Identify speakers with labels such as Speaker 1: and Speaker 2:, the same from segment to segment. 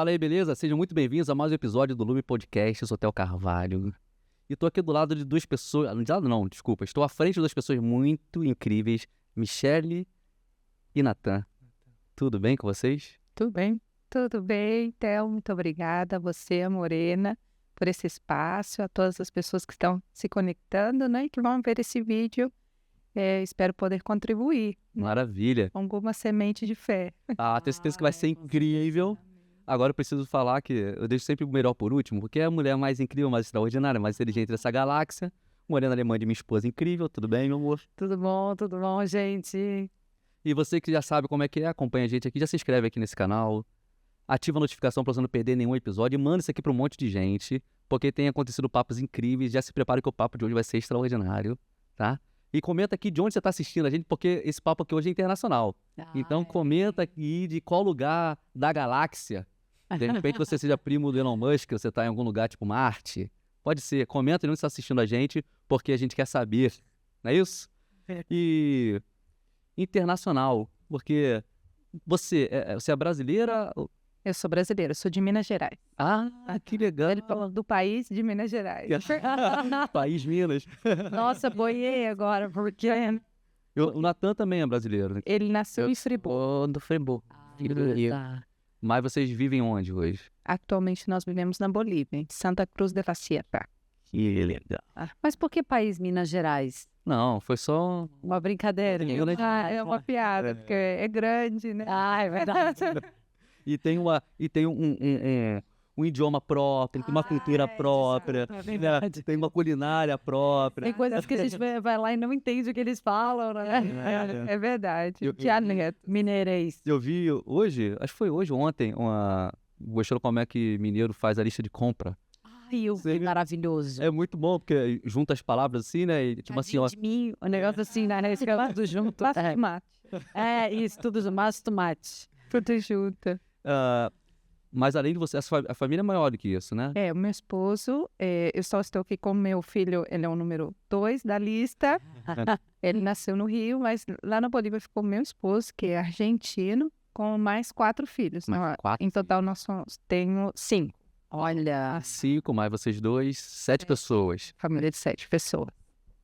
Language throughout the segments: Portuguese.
Speaker 1: Fala aí, beleza? Sejam muito bem-vindos a mais um episódio do Lume Podcast, eu sou Theo Carvalho. E tô aqui do lado de duas pessoas... Do lado não, desculpa. Estou à frente de duas pessoas muito incríveis, Michele e Natan. Tudo bem com vocês?
Speaker 2: Tudo bem, Theo, muito obrigada a você, a Morena, por esse espaço, a todas as pessoas que estão se conectando, né, e que vão ver esse vídeo. Espero poder contribuir, né,
Speaker 1: Maravilha.
Speaker 2: com alguma semente de fé.
Speaker 1: Tenho certeza que vai ser incrível. Agora eu preciso falar que eu deixo sempre o melhor por último, porque é a mulher mais incrível, mais extraordinária, mais inteligente dessa galáxia. Morena alemã de minha esposa incrível. Tudo bem, meu amor?
Speaker 2: Tudo bom, gente?
Speaker 1: E você que já sabe como é que é, acompanha a gente aqui, já se inscreve aqui nesse canal, ativa a notificação para você não perder nenhum episódio e manda isso aqui para um monte de gente, porque tem acontecido papos incríveis. Já se prepare que o papo de hoje vai ser extraordinário, tá? E comenta aqui de onde você está assistindo a gente, porque esse papo aqui hoje é internacional. Então comenta aqui de qual lugar da galáxia. De repente você seja primo do Elon Musk, você está em algum lugar tipo Marte. Pode ser, comenta de onde você está assistindo a gente, porque a gente quer saber, não é isso? E internacional, porque você é brasileira?
Speaker 2: Eu sou brasileira, sou de Minas Gerais.
Speaker 1: Que legal.
Speaker 2: Ele falou do país de Minas Gerais.
Speaker 1: País Minas.
Speaker 2: Nossa, boiei agora, porque
Speaker 1: O Natan também é brasileiro, né?
Speaker 2: ele nasceu em Friburgo.
Speaker 1: Do Friburgo.
Speaker 2: Tá.
Speaker 1: Mas vocês vivem onde hoje?
Speaker 2: Atualmente nós vivemos na Bolívia, em Santa Cruz de la Sierra.
Speaker 1: Que legal.
Speaker 3: Mas por que país Minas Gerais?
Speaker 1: Não, foi só...
Speaker 2: Uma brincadeira. É uma piada, porque é grande, né?
Speaker 3: É verdade.
Speaker 1: E tem um idioma próprio, tem uma cultura própria,
Speaker 3: é verdade.
Speaker 1: tem uma culinária própria.
Speaker 2: Tem coisas que a gente vai lá e não entende o que eles falam, né? É verdade. Dialeto, mineirês.
Speaker 1: Eu vi hoje, acho que foi hoje ou ontem, mostrando como é que mineiro faz a lista de compra.
Speaker 3: Ai, eu vi, maravilhoso.
Speaker 1: É muito bom, porque junta as palavras assim, né? E, tipo assim, ó.
Speaker 3: De mim, um negócio assim, né? Tudo junto.
Speaker 2: Massa de tomate.
Speaker 3: Isso, tudo junto. Massa de tomate.
Speaker 2: Tudo junto.
Speaker 1: Mas além de você, a família é maior do que isso, né?
Speaker 2: O meu esposo, eu só estou aqui com meu filho, ele é o número 2 da lista. Ele nasceu no Rio, mas lá na Bolívia ficou meu esposo, que é argentino, com mais 4 filhos.
Speaker 1: Mais 4?
Speaker 2: Em total, tenho 5.
Speaker 3: Olha.
Speaker 1: 5, mais vocês dois, 7 pessoas.
Speaker 2: Família de 7 pessoas.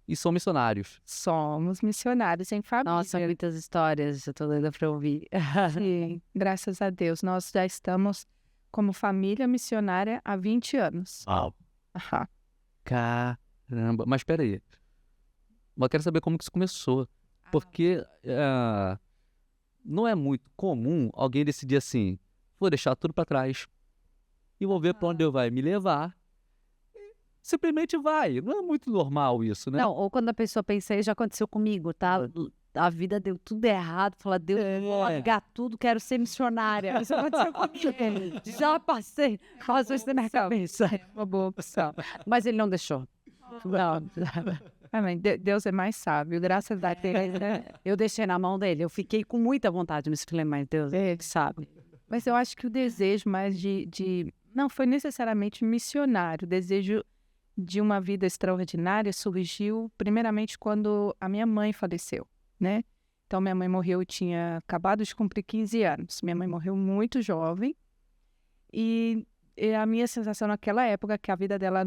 Speaker 1: E são missionários.
Speaker 2: Somos missionários em família.
Speaker 3: Nossa, muitas histórias, eu tô doida pra ouvir.
Speaker 2: Sim, graças a Deus. Nós já estamos como família missionária há 20 anos.
Speaker 1: Uau.
Speaker 2: Aham.
Speaker 1: Caramba. Mas peraí. Eu quero saber como que isso começou. Porque não é muito comum alguém decidir assim, vou deixar tudo pra trás e vou ver pra onde Deus vai me levar. Simplesmente vai. Não é muito normal isso, né?
Speaker 3: Não, ou quando a pessoa pensa, aí já aconteceu comigo, tá? A vida deu tudo errado, fala, Deus, vou largar tudo, quero ser missionária. Isso aconteceu comigo. Já passei, passou isso na minha cabeça.
Speaker 2: É uma boa opção.
Speaker 3: Mas ele não deixou. Não.
Speaker 2: Amém. Deus é mais sábio, graças a Deus, né?
Speaker 3: Eu deixei na mão dele, eu fiquei com muita vontade, mas falei, mas Deus, ele sabe.
Speaker 2: Mas eu acho que o desejo mais não foi necessariamente missionário, o desejo de uma vida extraordinária surgiu primeiramente quando a minha mãe faleceu, né? Então minha mãe morreu, eu tinha acabado de cumprir 15 anos. Minha mãe morreu muito jovem e a minha sensação naquela época é que a vida dela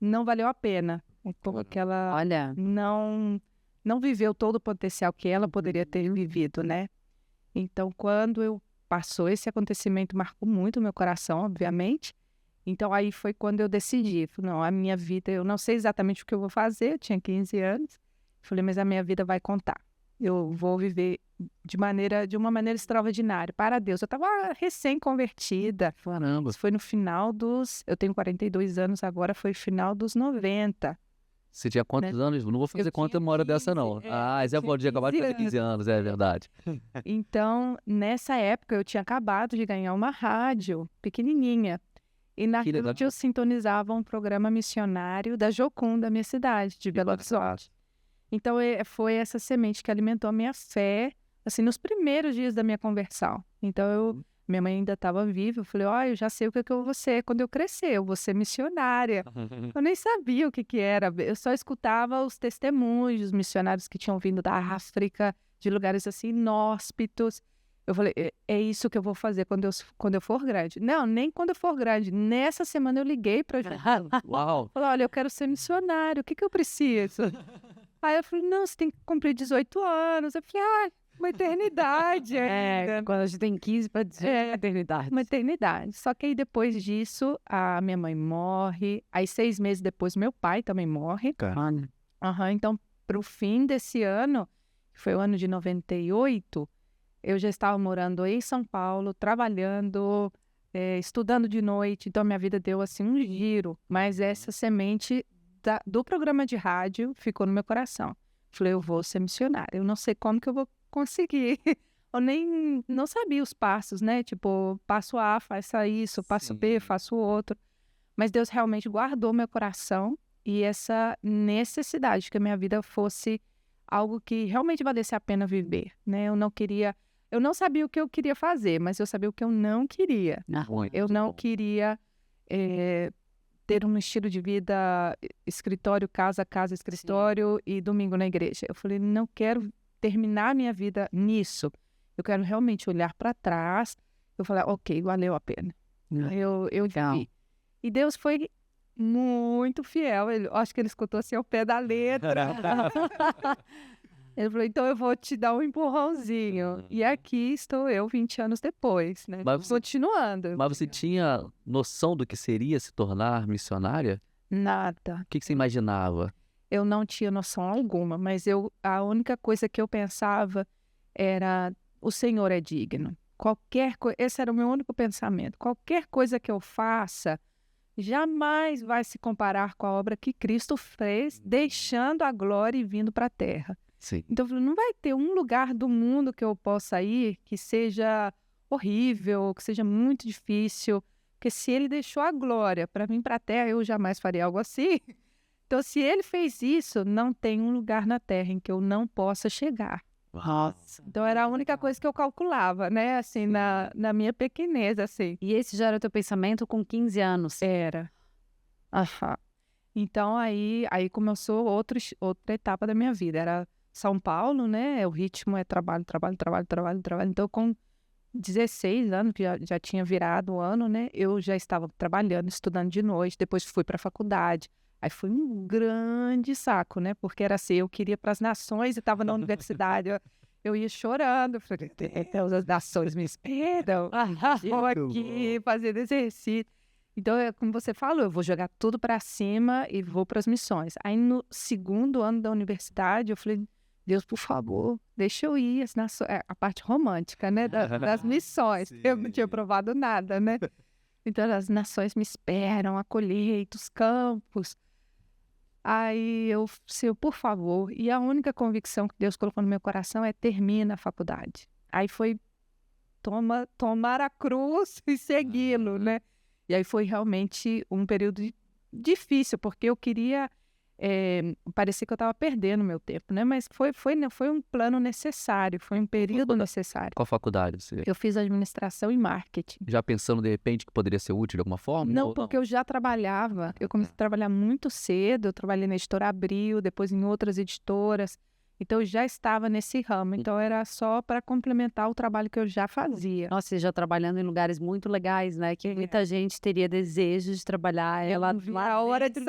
Speaker 2: não valeu a pena, porque ela
Speaker 3: Olha,
Speaker 2: não viveu todo o potencial que ela poderia ter vivido, né? Então quando passou esse acontecimento, marcou muito o meu coração, obviamente. Então, aí foi quando eu decidi. Falei, não, a minha vida, eu não sei exatamente o que eu vou fazer, eu tinha 15 anos. Falei, mas a minha vida vai contar. Eu vou viver de uma maneira extraordinária, para Deus. Eu estava recém-convertida.
Speaker 1: Caramba.
Speaker 2: Isso foi no final eu tenho 42 anos agora, foi final dos 90.
Speaker 1: Você tinha quantos anos? Não vou fazer conta uma hora dessa, não. Zé pode acabar de fazer 15 anos, é verdade.
Speaker 2: Então, nessa época, eu tinha acabado de ganhar uma rádio pequenininha. E naquilo eu sintonizava um programa missionário da Jocum, da minha cidade, de Belo Horizonte. Então, foi essa semente que alimentou a minha fé, assim, nos primeiros dias da minha conversão. Então, minha mãe ainda estava viva, eu falei, eu já sei o que eu vou ser quando eu crescer, eu vou ser missionária. Eu nem sabia o que era, eu só escutava os testemunhos dos missionários que tinham vindo da África, de lugares assim, inóspitos. Eu falei, é isso que eu vou fazer quando eu for grande. Não, nem quando eu for grande. Nessa semana eu liguei para
Speaker 1: Uau!
Speaker 2: falei, olha, eu quero ser missionário, o que eu preciso? Aí eu falei, não, você tem que cumprir 18 anos. Eu falei, uma eternidade.
Speaker 3: Quando a gente tem 15 para dizer eternidade.
Speaker 2: Uma eternidade. Só que aí depois disso, a minha mãe morre. Aí 6 meses depois, meu pai também morre.
Speaker 3: Caramba.
Speaker 2: Então, para o fim desse ano, que foi o ano de 98, eu já estava morando em São Paulo, trabalhando, estudando de noite. Então, minha vida deu assim um giro. Mas essa semente do programa de rádio ficou no meu coração. Falei, eu vou ser missionária. Eu não sei como que eu vou conseguir. Eu nem não sabia os passos, né? Tipo, passo A, faça isso, passo B, faço o outro. Mas Deus realmente guardou meu coração e essa necessidade que a minha vida fosse algo que realmente valesse a pena viver, né? Eu não sabia o que eu queria fazer, mas eu sabia o que eu não queria. Eu não queria ter um estilo de vida escritório, casa, escritório e domingo na igreja. Eu falei, não quero terminar minha vida nisso. Eu quero realmente olhar para trás. Eu falei, ok, valeu a pena. Eu vi. E Deus foi muito fiel. Eu acho que ele escutou assim ao pé da letra. Ele falou, então eu vou te dar um empurrãozinho. E aqui estou eu 20 anos depois, né? Continuando.
Speaker 1: Mas você tinha noção do que seria se tornar missionária?
Speaker 2: Nada.
Speaker 1: O que você imaginava?
Speaker 2: Eu não tinha noção alguma, mas a única coisa que eu pensava era, o Senhor é digno. Esse era o meu único pensamento. Qualquer coisa que eu faça jamais vai se comparar com a obra que Cristo fez, deixando a glória e vindo para a terra.
Speaker 1: Sim.
Speaker 2: Então, eu falei, não vai ter um lugar do mundo que eu possa ir que seja horrível, que seja muito difícil, porque se ele deixou a glória para vir para a terra, eu jamais faria algo assim. Então, se ele fez isso, não tem um lugar na terra em que eu não possa chegar.
Speaker 3: Nossa.
Speaker 2: Então, era a única coisa que eu calculava, né? Assim, na minha pequenez, assim.
Speaker 3: E esse já era o teu pensamento com 15 anos?
Speaker 2: Era. Então, aí começou outra etapa da minha vida. Era São Paulo, né? O ritmo é trabalho. Então, com 16 anos, que já tinha virado o ano, né? Eu já estava trabalhando, estudando de noite. Depois fui para a faculdade. Aí foi um grande saco, né? Porque era assim, eu queria ir para as nações e estava na universidade. Eu ia chorando. Eu falei, Deus, as nações me esperam. Vou aqui fazendo exercício. Então, como você falou, eu vou jogar tudo para cima e vou para as missões. Aí, no segundo ano da universidade, eu falei, Deus, por favor, deixa eu ir às nações. A parte romântica, né? Das missões. Eu não tinha provado nada, né? Então, as nações me esperam, a colheita, os campos. Aí eu, por favor, e a única convicção que Deus colocou no meu coração é termina a faculdade. Aí foi tomar a cruz e segui-lo, né? E aí foi realmente um período difícil, porque eu queria, parecia que eu estava perdendo meu tempo, né? Mas foi um plano necessário, foi um período necessário.
Speaker 1: Qual faculdade você...
Speaker 2: Eu fiz administração e marketing.
Speaker 1: Já pensando, de repente, que poderia ser útil de alguma forma?
Speaker 2: Não, porque eu já trabalhava. Eu comecei a trabalhar muito cedo. Eu trabalhei na Editora Abril, depois em outras editoras. Então, eu já estava nesse ramo. Então, era só para complementar o trabalho que eu já fazia.
Speaker 3: Nossa, você já trabalhando em lugares muito legais, né? Que muita gente teria desejo de trabalhar. Ela
Speaker 2: não via a hora de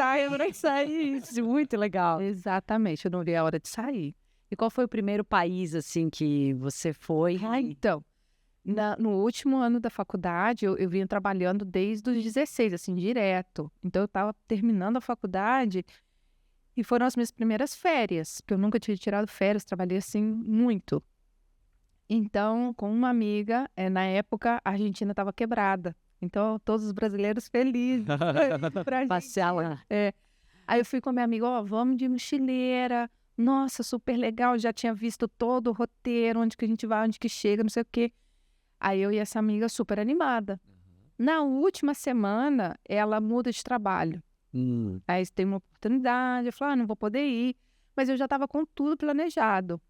Speaker 2: sair.
Speaker 3: Isso, muito legal.
Speaker 2: Exatamente, eu não via a hora de sair.
Speaker 3: E qual foi o primeiro país, assim, que você foi?
Speaker 2: Então, no último ano da faculdade, eu vinha trabalhando desde os 16, assim, direto. Então, eu estava terminando a faculdade e foram as minhas primeiras férias, porque eu nunca tinha tirado férias, trabalhei, assim, muito. Então, com uma amiga, na época, a Argentina estava quebrada. Então, todos os brasileiros felizes pra
Speaker 3: passear lá.
Speaker 2: Aí eu fui com a minha amiga, vamos de mochileira. Nossa, super legal, já tinha visto todo o roteiro, onde que a gente vai, onde que chega, não sei o quê. Aí eu e essa amiga super animada. Na última semana, ela muda de trabalho. Aí tem uma oportunidade, eu falei, não vou poder ir. Mas eu já estava com tudo planejado.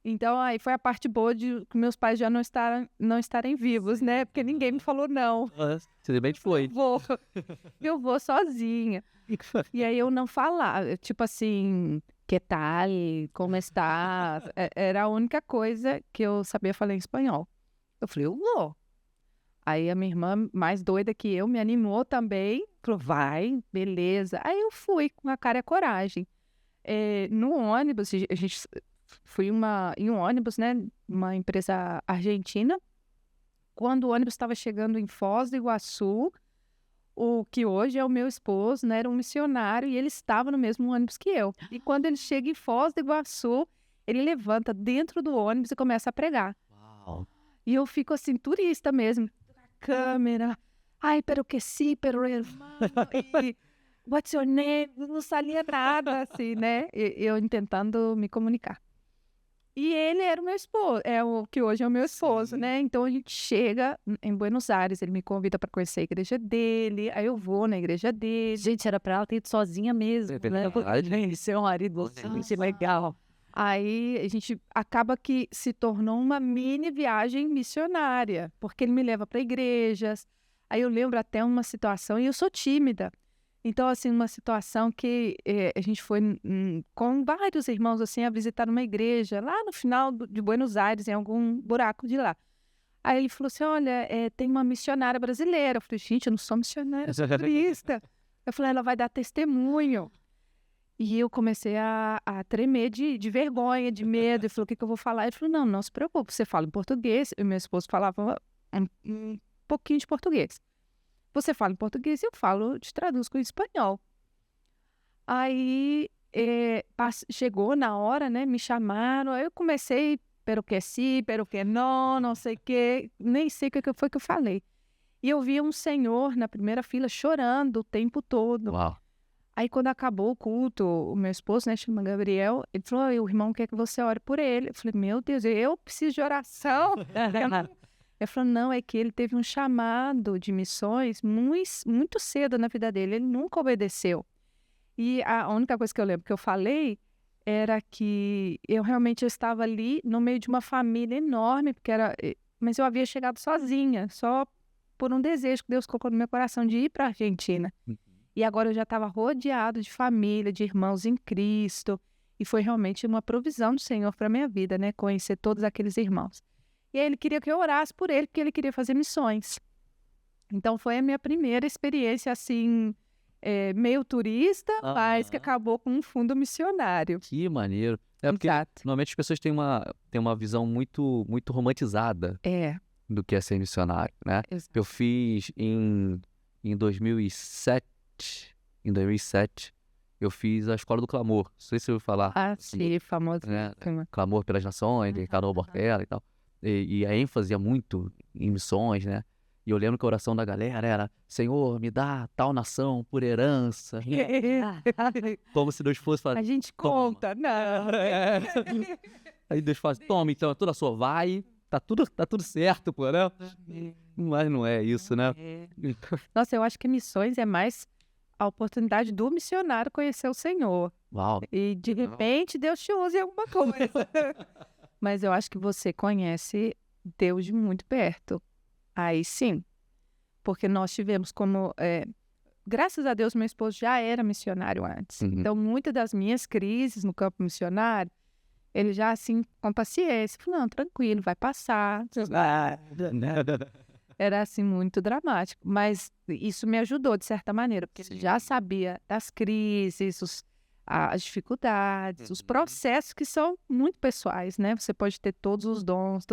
Speaker 2: Então, aí foi a parte boa de que meus pais já não estarem vivos, né? Porque ninguém me falou não.
Speaker 1: Simplesmente foi.
Speaker 2: Eu vou sozinha. E aí eu não falava, tipo assim, que tal, como está? Era a única coisa que eu sabia falar em espanhol. Eu falei, eu vou. Aí a minha irmã, mais doida que eu, me animou também. Falou, vai, beleza. Aí eu fui com a cara e a coragem. No ônibus, a gente foi em um ônibus, né? Uma empresa argentina. Quando o ônibus estava chegando em Foz do Iguaçu, o que hoje é o meu esposo, né? Era um missionário e ele estava no mesmo ônibus que eu. E quando ele chega em Foz do Iguaçu, ele levanta dentro do ônibus e começa a pregar.
Speaker 1: Uau.
Speaker 2: E eu fico assim, turista mesmo. Câmera. Ai, pero que sí, pero hermano. E what's your name? Não sabia nada, assim, né? Eu tentando me comunicar. E ele era o meu esposo, é o que hoje é o meu esposo, né? Então a gente chega em Buenos Aires, ele me convida para conhecer a igreja dele, aí eu vou na igreja dele.
Speaker 3: Gente, era pra ela ter ido sozinha mesmo,
Speaker 1: É
Speaker 3: né?
Speaker 1: verdade.
Speaker 3: Seu marido, assim, legal.
Speaker 2: Aí a gente acaba que se tornou uma mini viagem missionária, porque ele me leva para igrejas. Aí eu lembro até uma situação, e eu sou tímida. Então, assim, uma situação que a gente foi com vários irmãos, assim, a visitar uma igreja lá no final de Buenos Aires, em algum buraco de lá. Aí ele falou assim, olha, tem uma missionária brasileira. Eu falei, gente, eu não sou missionária, eu sou turista. Eu falei, ela vai dar testemunho. E eu comecei a tremer de vergonha, de medo. Ele falou, o que eu vou falar? Ele falou, não se preocupe, você fala em português. E meu esposo falava um pouquinho de português. Você fala em português e eu te traduzo em espanhol. Aí chegou na hora, né? Me chamaram, aí eu comecei, pero que sí, pero que não sei o quê. Nem sei o que foi que eu falei. E eu vi um senhor na primeira fila chorando o tempo todo.
Speaker 1: Uau.
Speaker 2: Aí, quando acabou o culto, o meu esposo, né, chama Gabriel, ele falou, o irmão quer que você ore por ele. Eu falei, meu Deus, eu preciso de oração? Ele falou, não, é que ele teve um chamado de missões muito cedo na vida dele, ele nunca obedeceu. E a única coisa que eu lembro que eu falei era que eu realmente estava ali no meio de uma família enorme, mas eu havia chegado sozinha, só por um desejo que Deus colocou no meu coração de ir para a Argentina. E agora eu já estava rodeado de família, de irmãos em Cristo. E foi realmente uma provisão do Senhor para a minha vida, né? Conhecer todos aqueles irmãos. E aí ele queria que eu orasse por ele, porque ele queria fazer missões. Então foi a minha primeira experiência, assim, meio turista, mas que acabou com um fundo missionário.
Speaker 1: Que maneiro. É porque
Speaker 2: Exato.
Speaker 1: normalmente as pessoas têm uma visão muito, muito romantizada do que é ser missionário, né?
Speaker 2: Exato.
Speaker 1: Eu fiz em 2007, eu fiz a Escola do Clamor. Não sei se você ouviu falar.
Speaker 2: Ah, sim, famoso.
Speaker 1: Né? Clamor pelas Nações, de Ricardo Portela e tal. E a ênfase é muito em missões, né? E eu lembro que a oração da galera era, Senhor, me dá tal nação por herança. Como se Deus fosse fazer.
Speaker 2: A gente
Speaker 1: Toma.
Speaker 2: conta, não.
Speaker 1: Aí Deus faz, toma, então, toda a sua vai, tá tudo certo, pô, né? Mas não é isso, né?
Speaker 2: Nossa, eu acho que missões é mais a oportunidade do missionário conhecer o Senhor.
Speaker 1: Uau.
Speaker 2: E, de repente, Deus te usa em alguma coisa. Mas eu acho que você conhece Deus de muito perto. Aí sim. Porque nós tivemos como... graças a Deus, meu esposo já era missionário antes.
Speaker 1: Uhum.
Speaker 2: Então, muitas das minhas crises no campo missionário, ele já, assim, com paciência, falou, não, tranquilo, vai passar. Era, assim, muito dramático. Mas isso me ajudou, de certa maneira, porque ele já sabia das crises, as dificuldades, os processos que são muito pessoais, né? Você pode ter todos os dons,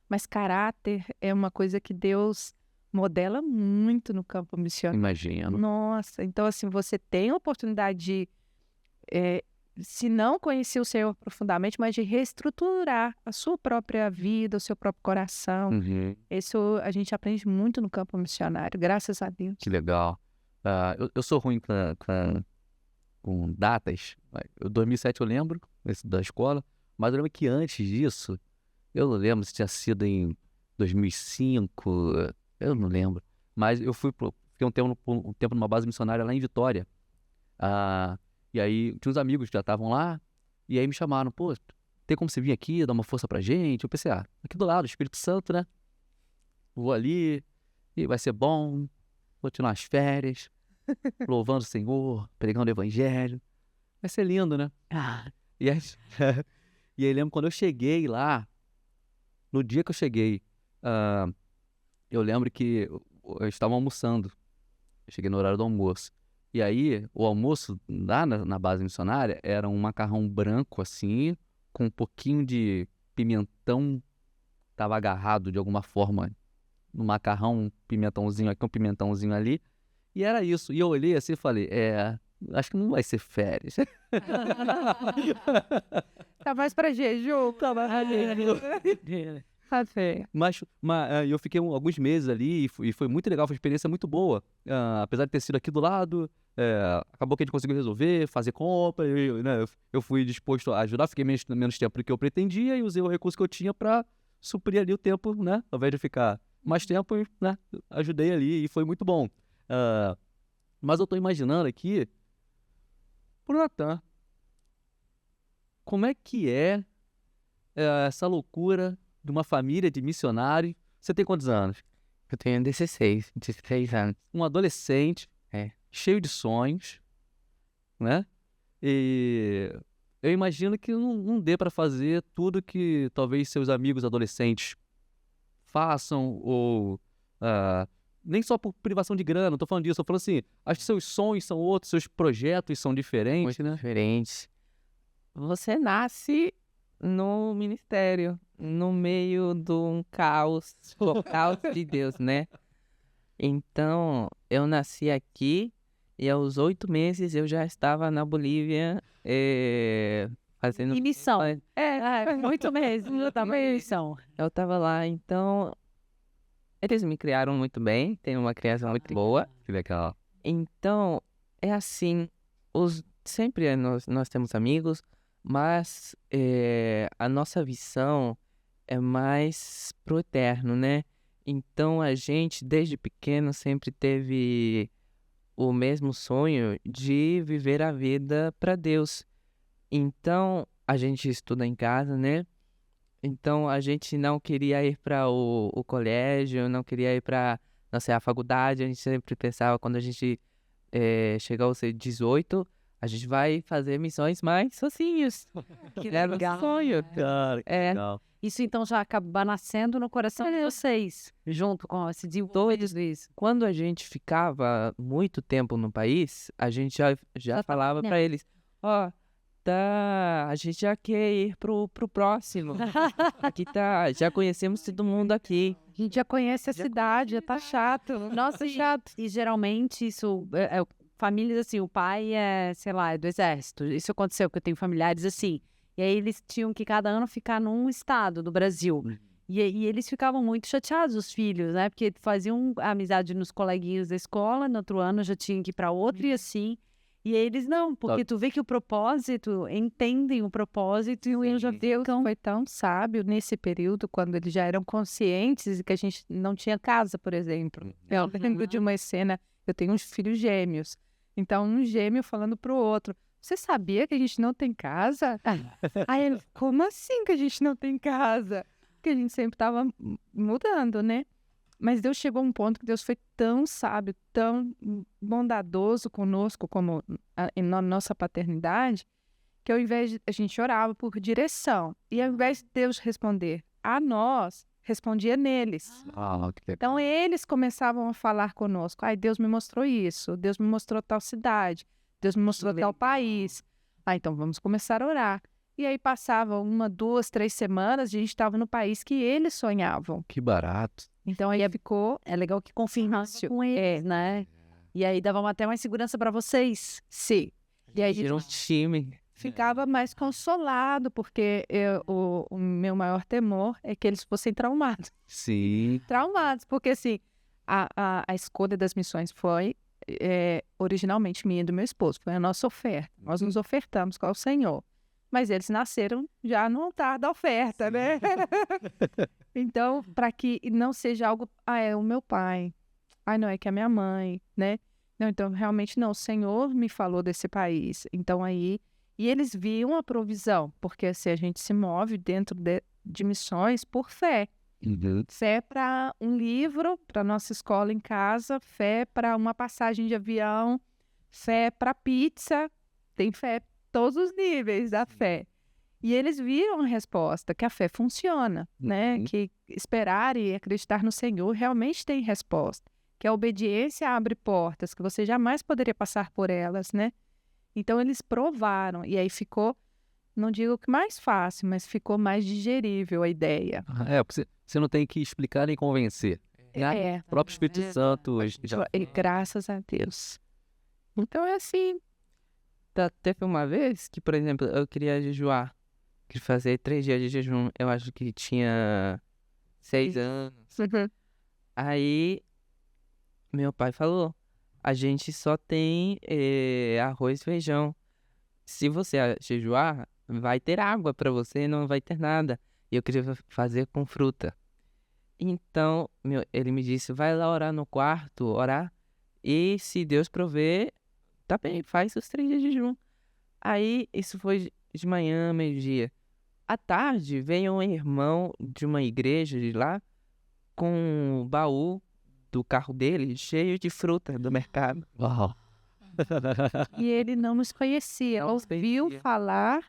Speaker 2: mas caráter é uma coisa que Deus modela muito no campo missionário.
Speaker 1: Imagino.
Speaker 2: Nossa, então assim, você tem a oportunidade de, se não conhecer o Senhor profundamente, mas de reestruturar a sua própria vida, o seu próprio coração.
Speaker 1: Uhum.
Speaker 2: Isso a gente aprende muito no campo missionário, graças a Deus.
Speaker 1: Que legal. Eu sou ruim com datas. Em 2007 eu lembro da escola, mas eu lembro que antes disso, eu não lembro se tinha sido em 2005, eu não lembro. Mas eu fiquei um tempo numa base missionária lá em Vitória. E aí tinha uns amigos que já estavam lá, e aí me chamaram, pô, tem como você vir aqui, dar uma força pra gente? Eu pensei, aqui do lado, Espírito Santo, né? Vou ali, e vai ser bom, vou tirar umas férias, louvando o Senhor, pregando o Evangelho. Vai ser lindo, né? E aí lembro quando eu cheguei lá, no dia que eu cheguei, eu lembro que eu estava almoçando. Eu cheguei no horário do almoço. E aí, o almoço lá na base missionária era um macarrão branco, assim, com um pouquinho de pimentão, tava agarrado de alguma forma no macarrão, um pimentãozinho aqui, um pimentãozinho ali. E era isso. E eu olhei assim e falei, acho que não vai ser férias.
Speaker 2: Tá mais pra jejum.
Speaker 1: Tá mais pra jejum.
Speaker 2: Tá feio.
Speaker 1: Mas eu fiquei alguns meses ali e foi muito legal, foi uma experiência muito boa. Apesar de ter sido aqui do lado, acabou que a gente conseguiu resolver, fazer compra, né, eu fui disposto a ajudar, fiquei menos tempo do que eu pretendia e usei o recurso que eu tinha para suprir ali o tempo, né? Ao invés de ficar mais tempo, né? Ajudei ali e foi muito bom. Mas eu tô imaginando aqui, pro Natan, como é que é essa loucura de uma família de missionário? Você tem quantos anos?
Speaker 4: Eu tenho 16 anos.
Speaker 1: Um adolescente, cheio de sonhos, né? E eu imagino que não dê para fazer tudo que talvez seus amigos adolescentes façam, ou nem só por privação de grana, não tô falando disso, eu tô falando assim, acho que seus sonhos são outros, seus projetos são diferentes,
Speaker 4: Muito
Speaker 1: né?
Speaker 4: diferentes.
Speaker 5: Você nasce no ministério, no meio de um caos, o caos de Deus, né? Então, eu nasci aqui e aos 8 meses eu já estava na Bolívia fazendo...
Speaker 3: Em missão. Muito mesmo, eu tava em missão.
Speaker 5: Eu estava lá, então... Eles me criaram muito bem, tenho uma criação muito boa.
Speaker 1: Que legal.
Speaker 5: Então, é assim, sempre nós temos amigos, mas a nossa visão é mais pro eterno, né? Então, a gente, desde pequeno, sempre teve o mesmo sonho de viver a vida para Deus. Então, a gente estuda em casa, né? Então, a gente não queria ir para o colégio, não queria ir para, não sei, a faculdade. A gente sempre pensava, quando a gente chegar aos 18, a gente vai fazer missões mais sozinhos.
Speaker 3: Que
Speaker 5: Era um
Speaker 3: legal.
Speaker 5: sonho.
Speaker 1: Cara, que legal.
Speaker 3: Isso então já acaba nascendo no coração de vocês, junto com esse desenvolvimento disso.
Speaker 5: Quando a gente ficava muito tempo no país, a gente já falava para eles, a gente já quer ir pro próximo. Aqui tá, já conhecemos todo mundo aqui.
Speaker 2: A gente já conhece a cidade, já tá chato. Nossa, chato.
Speaker 3: E geralmente isso, famílias assim, o pai sei lá, é do exército. Isso aconteceu, porque eu tenho familiares assim. E aí eles tinham que cada ano ficar num estado do Brasil. E eles ficavam muito chateados, os filhos, né? Porque faziam amizade nos coleguinhas da escola, no outro ano já tinham que ir para outro e assim. E eles não, porque tu vê que o propósito, entendem o propósito e o
Speaker 2: Deus foi tão sábio nesse período, quando eles já eram conscientes e que a gente não tinha casa, por exemplo. Eu lembro de uma cena, eu tenho uns filhos gêmeos. Então, um gêmeo falando pro outro, você sabia que a gente não tem casa? Aí ele, como assim que a gente não tem casa? Porque a gente sempre estava mudando, né? Mas Deus chegou a um ponto que Deus foi tão sábio, tão bondadoso conosco, como na nossa paternidade, que ao invés de a gente orava por direção, e ao invés de Deus responder a nós, respondia neles.
Speaker 1: Que legal.
Speaker 2: Então eles começavam a falar conosco. Ai, Deus me mostrou isso, Deus me mostrou tal cidade, Deus me mostrou tal país. Então vamos começar a orar. E aí passava 1, 2, 3 semanas, a gente estava no país que eles sonhavam.
Speaker 1: Que barato.
Speaker 2: Então aí ficou...
Speaker 3: É legal que confirmasse com eles, né? E aí dava até mais segurança para vocês.
Speaker 2: Sim. E aí
Speaker 5: Era um time.
Speaker 2: ficava mais consolado, porque o meu maior temor é que eles fossem traumados.
Speaker 1: Sim.
Speaker 2: Traumados, porque assim, a escolha das missões foi originalmente minha e do meu esposo, foi a nossa oferta. Nós nos ofertamos com o Senhor. Mas eles nasceram já no altar da oferta, né? Então, para que não seja algo, é o meu pai, não é que é a minha mãe, né? Não, então, realmente não, o Senhor me falou desse país. Então, aí, e eles viam a provisão, porque assim, a gente se move dentro de missões por fé. Fé para um livro, para nossa escola em casa, fé para uma passagem de avião, fé para pizza, tem fé todos os níveis da fé. E eles viram a resposta, que a fé funciona, né?
Speaker 1: Uhum.
Speaker 2: Que esperar e acreditar no Senhor realmente tem resposta. Que a obediência abre portas, que você jamais poderia passar por elas, né? Então, eles provaram. E aí ficou, não digo que mais fácil, mas ficou mais digerível a ideia.
Speaker 1: Porque você não tem que explicar nem convencer. O próprio Espírito Santo já...
Speaker 2: E graças a Deus.
Speaker 5: Então é assim. Teve uma vez que, por exemplo, eu queria jejuar. Queria fazer 3 dias de jejum. Eu acho que tinha 6 anos. Aí, meu pai falou, a gente só tem arroz e feijão. Se você jejuar, vai ter água pra você, não vai ter nada. E eu queria fazer com fruta. Então, ele me disse, vai lá orar no quarto, orar. E se Deus prover, tá bem, faz os 3 dias de jejum. Aí, isso foi de manhã, meio-dia. À tarde, veio um irmão de uma igreja de lá com um baú do carro dele cheio de fruta do mercado.
Speaker 1: Uau.
Speaker 2: E ele não nos conhecia,
Speaker 5: Não nos
Speaker 2: ouviu
Speaker 5: conhecia.
Speaker 2: falar.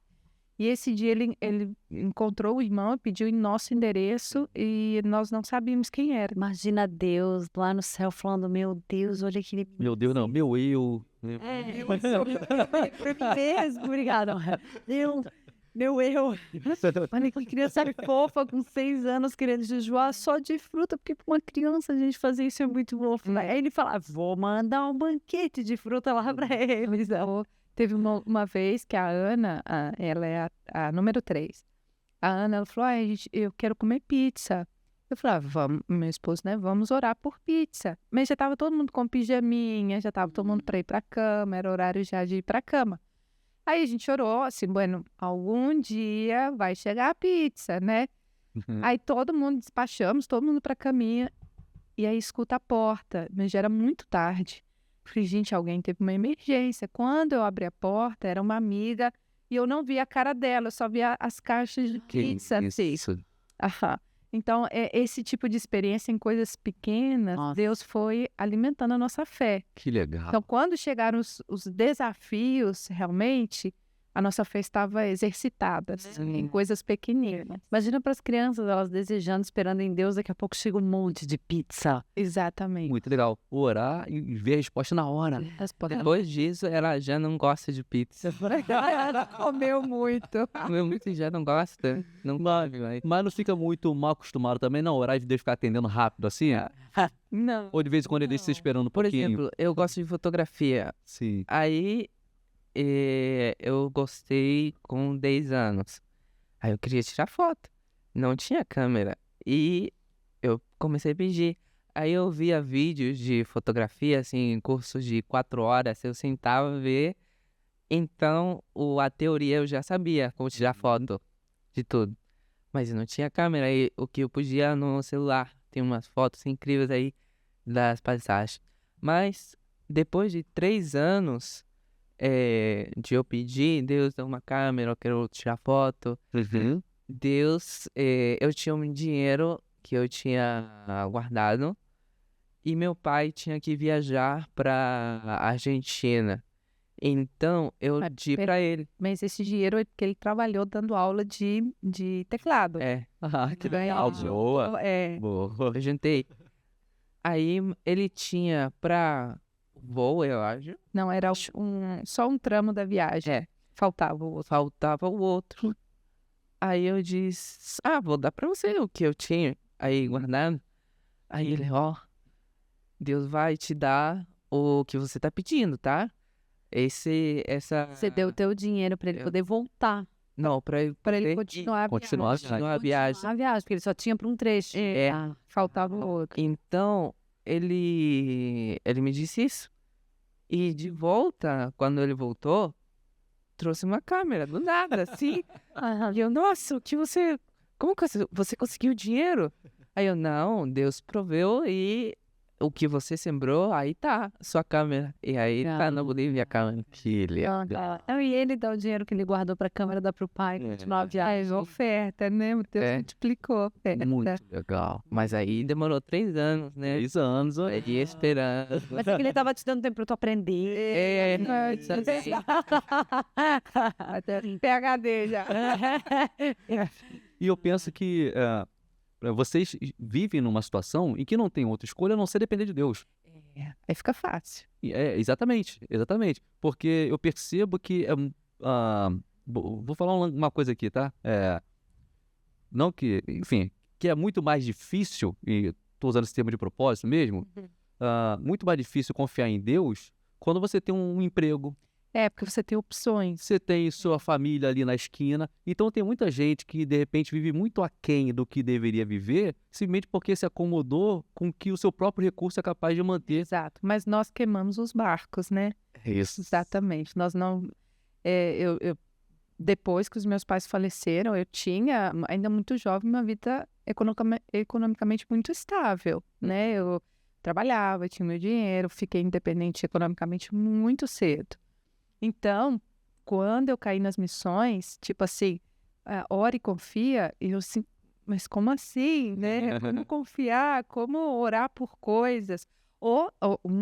Speaker 2: E esse dia ele encontrou o irmão, pediu em nosso endereço e nós não sabíamos quem era.
Speaker 3: Imagina Deus lá no céu falando, meu Deus, olha aquele...
Speaker 1: Meu Deus, não. Meu eu.
Speaker 3: Pra mim mesmo, obrigada. Meu eu. Olha que criança fofa com 6 anos querendo jejuar só de fruta, porque pra uma criança a gente fazer isso é muito fofo. Aí ele fala, vou mandar um banquete de fruta lá pra eles.
Speaker 2: Teve uma vez que a Ana, ela é a número 3. A Ana, ela falou, eu quero comer pizza. Eu falei, vamos, meu esposo, né, vamos orar por pizza. Mas já tava todo mundo com pijaminha, já tava todo mundo pra ir pra cama, era horário já de ir pra cama. Aí a gente orou, assim, bueno, algum dia vai chegar a pizza, né? Aí todo mundo despachamos, todo mundo pra caminha. E aí escuta a porta, mas já era muito tarde. Falei, gente, alguém teve uma emergência. Quando eu abri a porta, era uma amiga e eu não via a cara dela, eu só via as caixas de pizza. assim.
Speaker 1: Isso.
Speaker 2: Aham. Então, esse tipo de experiência em coisas pequenas,
Speaker 3: Nossa.
Speaker 2: Deus foi alimentando a nossa fé.
Speaker 1: Que legal.
Speaker 2: Então, quando chegaram os desafios, realmente, a nossa fé estava exercitada em coisas pequeninas.
Speaker 3: Imagina para as crianças, elas desejando, esperando em Deus, daqui a pouco chega um monte de pizza.
Speaker 2: Exatamente.
Speaker 1: Muito legal. Orar e ver a resposta na hora.
Speaker 5: Depois disso, ela já não gosta de pizza.
Speaker 2: Ela comeu muito.
Speaker 5: Comeu muito e já não gosta. Não come mais.
Speaker 1: Mas não fica muito mal acostumado também, não? Orar e Deus ficar atendendo rápido assim?
Speaker 2: Não.
Speaker 1: Ou de vez em quando ele deixa você esperando um
Speaker 5: Por
Speaker 1: pouquinho?
Speaker 5: exemplo, eu gosto de fotografia.
Speaker 1: Sim.
Speaker 5: Aí, eu gostei com 10 anos. Aí eu queria tirar foto. Não tinha câmera. E eu comecei a pedir. Aí eu via vídeos de fotografia, assim, cursos de 4 horas. Eu sentava ver. Então, a teoria eu já sabia como tirar foto de tudo. Mas eu não tinha câmera. Aí o que eu podia no celular. Tem umas fotos incríveis aí das paisagens. Mas depois de 3 anos de eu pedir, Deus deu uma câmera, eu quero tirar foto. Deus, eu tinha um dinheiro que eu tinha guardado e meu pai tinha que viajar para Argentina. Então eu
Speaker 2: Mas
Speaker 5: pedi para ele.
Speaker 2: Mas esse dinheiro é porque ele trabalhou dando aula de teclado.
Speaker 1: Ah, que
Speaker 2: Ganhava.
Speaker 1: legal. Boa. Boa.
Speaker 5: Eu juntei. Aí ele tinha para voo, eu acho.
Speaker 2: Não, era só um tramo da viagem. Faltava o outro.
Speaker 5: Faltava o outro. Aí eu disse, vou dar pra você o que eu tinha aí guardado. Aí ele, Deus vai te dar o que você tá pedindo, tá?
Speaker 3: Você deu o teu dinheiro para ele
Speaker 5: Eu-
Speaker 3: poder voltar.
Speaker 5: Não, pra ele
Speaker 2: Para ele
Speaker 5: poder
Speaker 2: continuar a
Speaker 1: Continuar a
Speaker 2: viagem.
Speaker 1: viagem.
Speaker 5: continuar a viagem.
Speaker 3: A viagem, porque ele só tinha para um trecho.
Speaker 2: Faltava o outro.
Speaker 5: Então, ele me disse isso. E de volta, quando ele voltou, trouxe uma câmera, do nada, assim. E eu, nossa, como que você conseguiu dinheiro? Aí eu, não, Deus proveu e o que você sembrou, aí tá, sua câmera. E aí tá na Bolívia a câmera.
Speaker 1: Que legal.
Speaker 3: Não, e ele dá o dinheiro que ele guardou pra câmera, dá pro pai, continuar a viagem.
Speaker 2: Oferta, né? Deus multiplicou a oferta.
Speaker 1: Muito legal.
Speaker 5: Mas aí demorou 3 anos, né?
Speaker 1: 3 anos, ó.
Speaker 5: Ele esperando.
Speaker 3: Mas é que ele tava te dando tempo pra tu aprender.
Speaker 2: Até PhD já.
Speaker 1: E eu penso que vocês vivem numa situação em que não tem outra escolha a não ser depender de Deus.
Speaker 2: Aí fica fácil.
Speaker 1: Exatamente. Porque eu percebo que... vou falar uma coisa aqui, tá? Não que... Enfim, que é muito mais difícil, e estou usando esse termo de propósito mesmo, muito mais difícil confiar em Deus quando você tem um emprego,
Speaker 2: Porque você tem opções.
Speaker 1: você tem sua família ali na esquina. Então tem muita gente que de repente vive muito aquém do que deveria viver, simplesmente porque se acomodou com que o seu próprio recurso é capaz de manter.
Speaker 2: Exato. Mas nós queimamos os barcos, né?
Speaker 1: Isso.
Speaker 2: Exatamente. Nós não... depois que os meus pais faleceram, eu tinha, ainda muito jovem, uma vida economicamente muito estável, né? Eu trabalhava, tinha meu dinheiro, fiquei independente economicamente muito cedo. Então, quando eu caí nas missões, tipo assim, ora e confia, e eu assim, mas como assim, né? Como confiar, como orar por coisas? Ou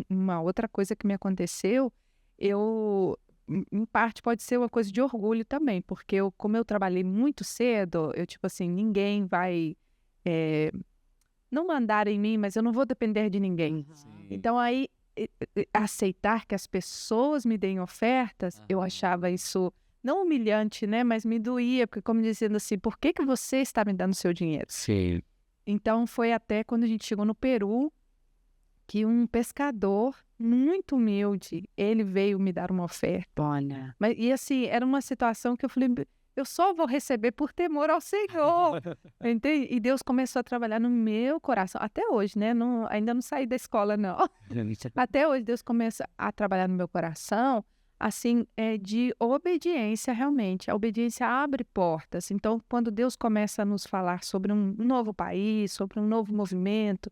Speaker 2: uma outra coisa que me aconteceu, em parte pode ser uma coisa de orgulho também, porque como eu trabalhei muito cedo, eu tipo assim, ninguém vai não mandar em mim, mas eu não vou depender de ninguém. Então aí, aceitar que as pessoas me deem ofertas, eu achava isso não humilhante, né, mas me doía, porque como dizendo assim, por que você está me dando seu dinheiro?
Speaker 1: Sim.
Speaker 2: Então foi até quando a gente chegou no Peru, que um pescador muito humilde, ele veio me dar uma oferta.
Speaker 3: Olha.
Speaker 2: E assim, era uma situação que eu falei, eu só vou receber por temor ao Senhor. Entende? E Deus começou a trabalhar no meu coração. Até hoje, né? Ainda não saí da escola, não. Até hoje Deus começa a trabalhar no meu coração, assim, de obediência realmente. A obediência abre portas. Então, quando Deus começa a nos falar sobre um novo país, sobre um novo movimento,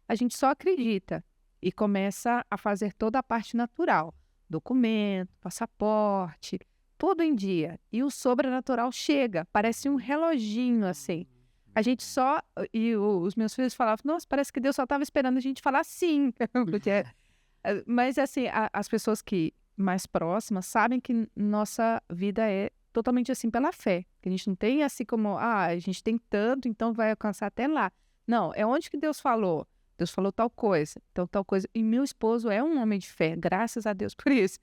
Speaker 2: a gente só acredita e começa a fazer toda a parte natural. Documento, passaporte, tudo em dia. E o sobrenatural chega, parece um reloginho, assim. A gente só... E os meus filhos falavam, nossa, parece que Deus só estava esperando a gente falar sim. Mas, assim, as pessoas que mais próximas sabem que nossa vida é totalmente assim pela fé. Que a gente não tem assim como, a gente tem tanto, então vai alcançar até lá. Não, é onde que Deus falou. Deus falou tal coisa, então tal coisa. E meu esposo é um homem de fé, graças a Deus por isso.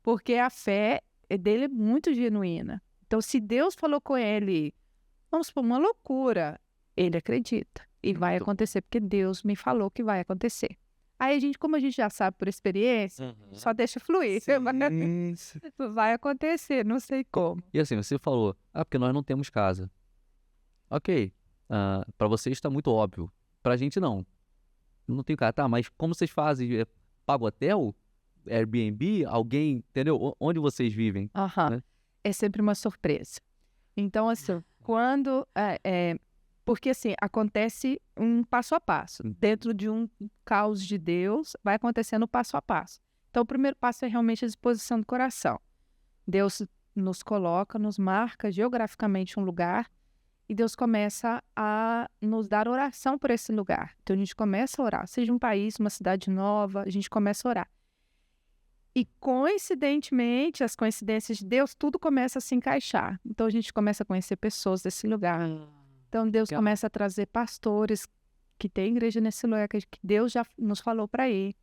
Speaker 2: Porque a fé dele é muito genuína. Então, se Deus falou com ele, vamos supor, uma loucura, ele acredita. E vai acontecer, porque Deus me falou que vai acontecer. Aí, como a gente já sabe por experiência, só deixa fluir. Vai acontecer, não sei como.
Speaker 1: E assim, você falou, porque nós não temos casa. Ok, para vocês está muito óbvio. Pra gente não. Não tem casa. Tá, mas como vocês fazem? Paga hotel? Airbnb? Alguém, entendeu? Onde vocês vivem? Né?
Speaker 2: É sempre uma surpresa. Então, assim, quando... porque, assim, acontece um passo a passo. Dentro de um caos de Deus, vai acontecendo passo a passo. Então, o primeiro passo é realmente a disposição do coração. Deus nos coloca, nos marca geograficamente um lugar e Deus começa a nos dar oração por esse lugar. Então, a gente começa a orar. Seja um país, uma cidade nova, a gente começa a orar. E, coincidentemente, as coincidências de Deus, tudo começa a se encaixar. Então, a gente começa a conhecer pessoas desse lugar. Então, Deus começa a trazer pastores que tem igreja nesse lugar, que Deus já nos falou para ir.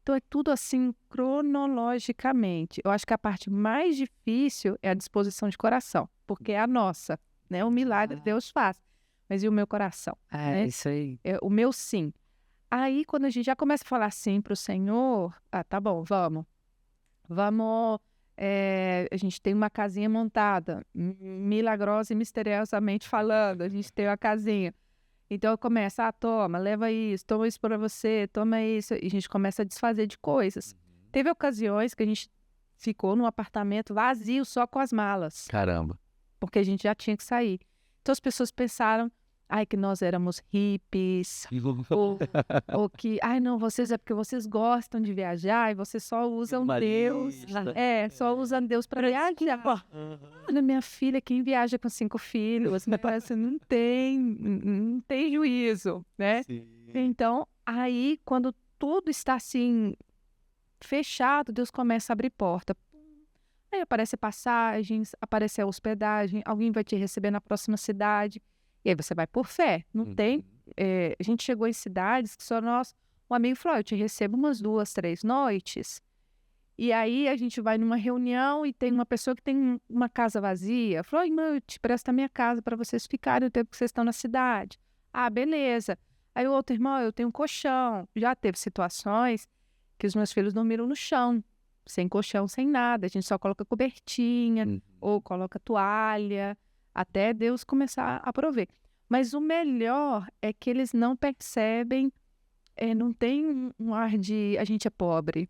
Speaker 2: Então, é tudo assim, cronologicamente. Eu acho que a parte mais difícil é a disposição de coração, porque é a nossa, né? O milagre Deus faz. Mas e o meu coração? Né?
Speaker 4: Isso aí.
Speaker 2: O meu sim. Aí, quando a gente já começa a falar sim para o Senhor, tá bom, vamos, a gente tem uma casinha montada, milagrosa e misteriosamente falando, a gente tem uma casinha. Então eu começo, toma, leva isso, toma isso para você, toma isso, e a gente começa a desfazer de coisas. Teve ocasiões que a gente ficou num apartamento vazio só com as malas.
Speaker 1: Caramba.
Speaker 2: Porque a gente já tinha que sair. Então as pessoas pensaram ai, que nós éramos hippies, ou que, ai, não, vocês é porque vocês gostam de viajar e vocês só usam Deus. Só usam Deus para viajar. Olha, minha filha, quem viaja com 5 filhos, né, parece não tem juízo, né? Então, aí, quando tudo está assim fechado, Deus começa a abrir porta. Aí aparece passagens, aparece a hospedagem, alguém vai te receber na próxima cidade. E aí você vai por fé. Não tem. A gente chegou em cidades que só nós. Um amigo falou: eu te recebo umas 2, 3 noites. E aí a gente vai numa reunião e tem uma pessoa que tem uma casa vazia. Falou: irmão, eu te presto a minha casa para vocês ficarem o tempo que vocês estão na cidade. Ah, beleza. Aí o outro irmão: eu tenho um colchão. Já teve situações que os meus filhos dormiram no chão, sem colchão, sem nada. A gente só coloca cobertinha ou coloca toalha, até Deus começar a prover. Mas o melhor é que eles não percebem, não tem um ar de a gente é pobre.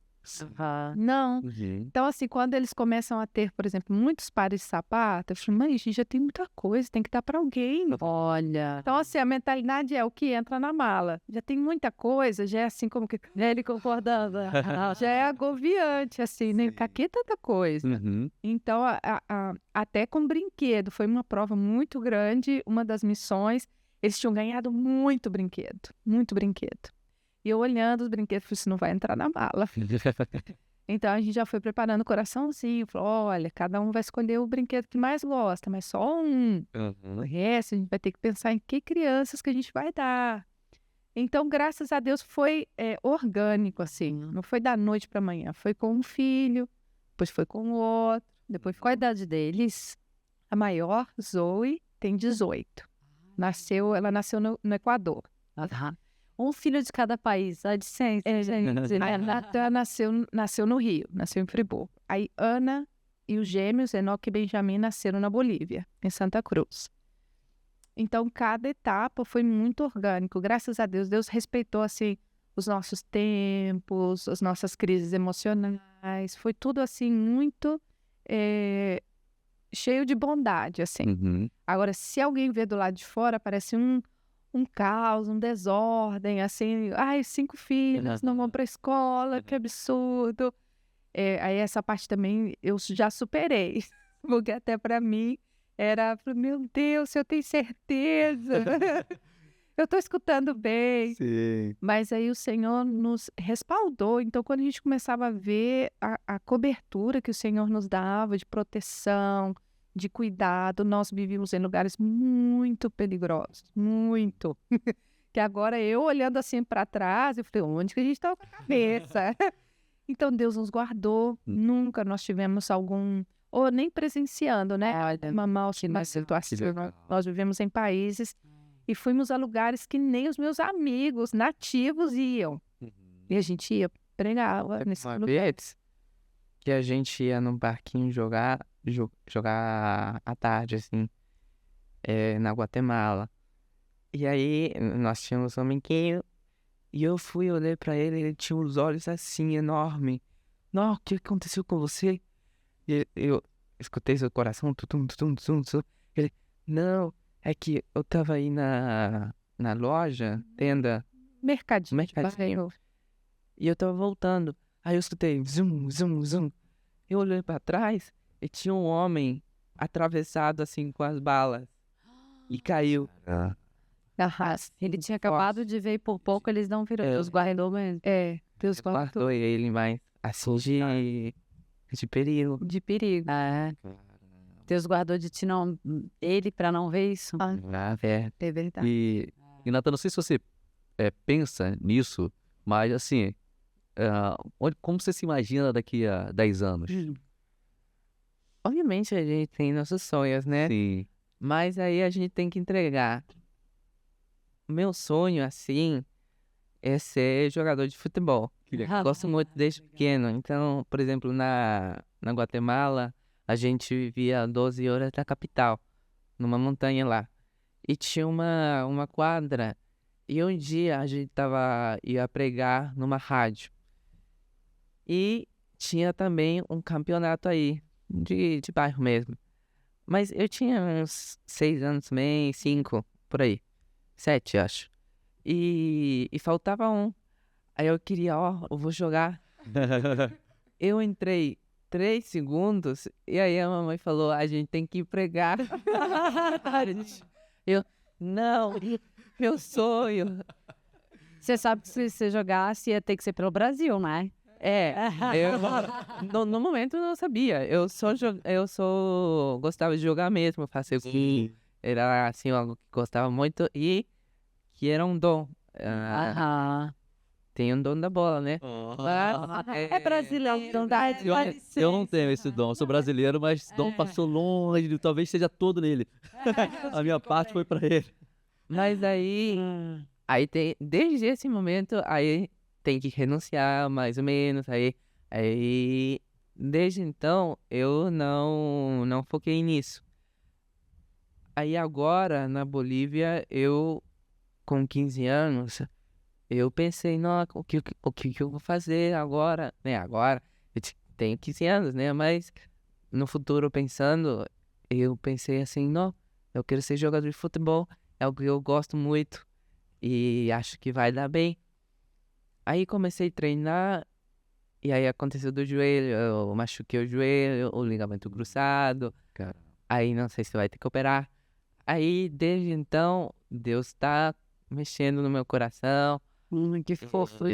Speaker 2: Não. Então, assim, quando eles começam a ter, por exemplo, muitos pares de sapato, eu falo: mãe, a gente já tem muita coisa, tem que dar para alguém.
Speaker 3: Olha.
Speaker 2: Então, assim, a mentalidade é o que entra na mala. Já tem muita coisa, já é assim como que ele concordando. Já é agobiante, assim, né? Aqui tanta coisa. Então, até com brinquedo, foi uma prova muito grande, uma das missões. Eles tinham ganhado muito brinquedo, muito brinquedo. E eu olhando os brinquedos, falei: isso não vai entrar na mala. Então a gente já foi preparando o coraçãozinho. Falou: olha, cada um vai escolher o brinquedo que mais gosta, mas só um. O resto a gente vai ter que pensar em que crianças que a gente vai dar. Então, graças a Deus, foi orgânico, assim. Não foi da noite para amanhã. Foi com um filho, depois foi com o outro, depois
Speaker 3: Qual a idade deles?
Speaker 2: a maior, Zoe, tem 18. Ela nasceu no Equador.
Speaker 3: Um filho de cada país, a licença, gente.
Speaker 2: A Natan nasceu no Rio, nasceu em Friburgo. Aí Ana e os gêmeos, Enoque e Benjamin, nasceram na Bolívia, em Santa Cruz. Então, cada etapa foi muito orgânico. Graças a Deus, Deus respeitou, assim, os nossos tempos, as nossas crises emocionais. Foi tudo, assim, muito cheio de bondade, assim. Agora, se alguém vê do lado de fora, parece um caos, um desordem, assim, ai, 5 filhos, não vão para a escola, que absurdo. Aí essa parte também eu já superei, porque até para mim era, meu Deus, eu tenho certeza, eu estou escutando bem.
Speaker 1: Sim.
Speaker 2: Mas aí o Senhor nos respaldou, então quando a gente começava a ver a cobertura que o Senhor nos dava de proteção, de cuidado, nós vivíamos em lugares muito perigosos, muito. Que agora eu olhando assim para trás, eu falei: onde que a gente estava com a cabeça? Então Deus nos guardou, nunca nós tivemos algum, ou nem presenciando, né? Uma mal situação. Nós vivemos em países e fomos a lugares que nem os meus amigos nativos iam. E a gente ia pregar nesse
Speaker 5: Uma
Speaker 2: lugar.
Speaker 5: vez que a gente ia num parquinho jogar à tarde, assim, na Guatemala. E aí, nós tínhamos um amiguinho, e eu olhei pra ele, ele tinha os olhos assim, enormes. Não, o que aconteceu com você? E eu escutei seu coração, tutum, tutum, tutum, tutum. Ele: não, é que eu tava aí na loja, tenda,
Speaker 2: Mercadinho.
Speaker 5: mercadinho, e eu tava voltando. Aí eu escutei zum, zum, zum. Eu olhei pra trás e tinha um homem atravessado assim com as balas e caiu.
Speaker 3: Ele tinha acabado de ver e por pouco eles não viram. Deus guardou mesmo.
Speaker 2: Deus guardou
Speaker 5: Guardou ele, mas assim de perigo.
Speaker 2: de perigo.
Speaker 3: Deus guardou de ti, não, ele, pra não ver isso.
Speaker 2: É verdade.
Speaker 1: E Natan, não sei se você pensa nisso, mas assim, como você se imagina daqui a 10 anos?
Speaker 5: Obviamente a gente tem nossos sonhos, né?
Speaker 1: Sim.
Speaker 5: Mas aí a gente tem que entregar. O meu sonho, assim, é ser jogador de futebol. Gosto muito desde pequeno. Então, por exemplo, na Guatemala, a gente vivia a 12 horas da capital, numa montanha lá. E tinha uma quadra. E um dia a gente ia pregar numa rádio. E tinha também um campeonato aí, de bairro mesmo. Mas eu tinha uns 6 anos também, 5, por aí. 7, acho. E faltava um. Aí eu queria, eu vou jogar. Eu entrei 3 segundos e aí a mamãe falou, a gente tem que ir pregar. Eu, não, meu sonho.
Speaker 3: Você sabe que se você jogasse ia ter que ser pelo Brasil, né?
Speaker 5: No momento eu não sabia. Eu só gostava de jogar mesmo, fazer o que era assim, algo que gostava muito e que era um dom. Tem um dom da bola, né?
Speaker 3: É brasileiro, dá
Speaker 1: Eu não tenho esse dom, eu sou brasileiro, mas o dom passou longe, talvez seja todo nele. A minha parte foi pra ele.
Speaker 5: Mas aí desde esse momento, aí tem que renunciar, mais ou menos, aí desde então, eu não foquei nisso. Aí agora, na Bolívia, eu, com 15 anos, eu pensei, nossa, o que eu vou fazer agora, né? Agora, tenho 15 anos, né? Mas no futuro, pensando, eu pensei assim, não, eu quero ser jogador de futebol, é algo que eu gosto muito e acho que vai dar bem. Aí comecei a treinar e aí aconteceu do joelho, eu machuquei o joelho, o ligamento cruzado.
Speaker 1: Cara.
Speaker 5: Aí não sei se vai ter que operar. Aí desde então, Deus tá mexendo no meu coração,
Speaker 3: Que fofo.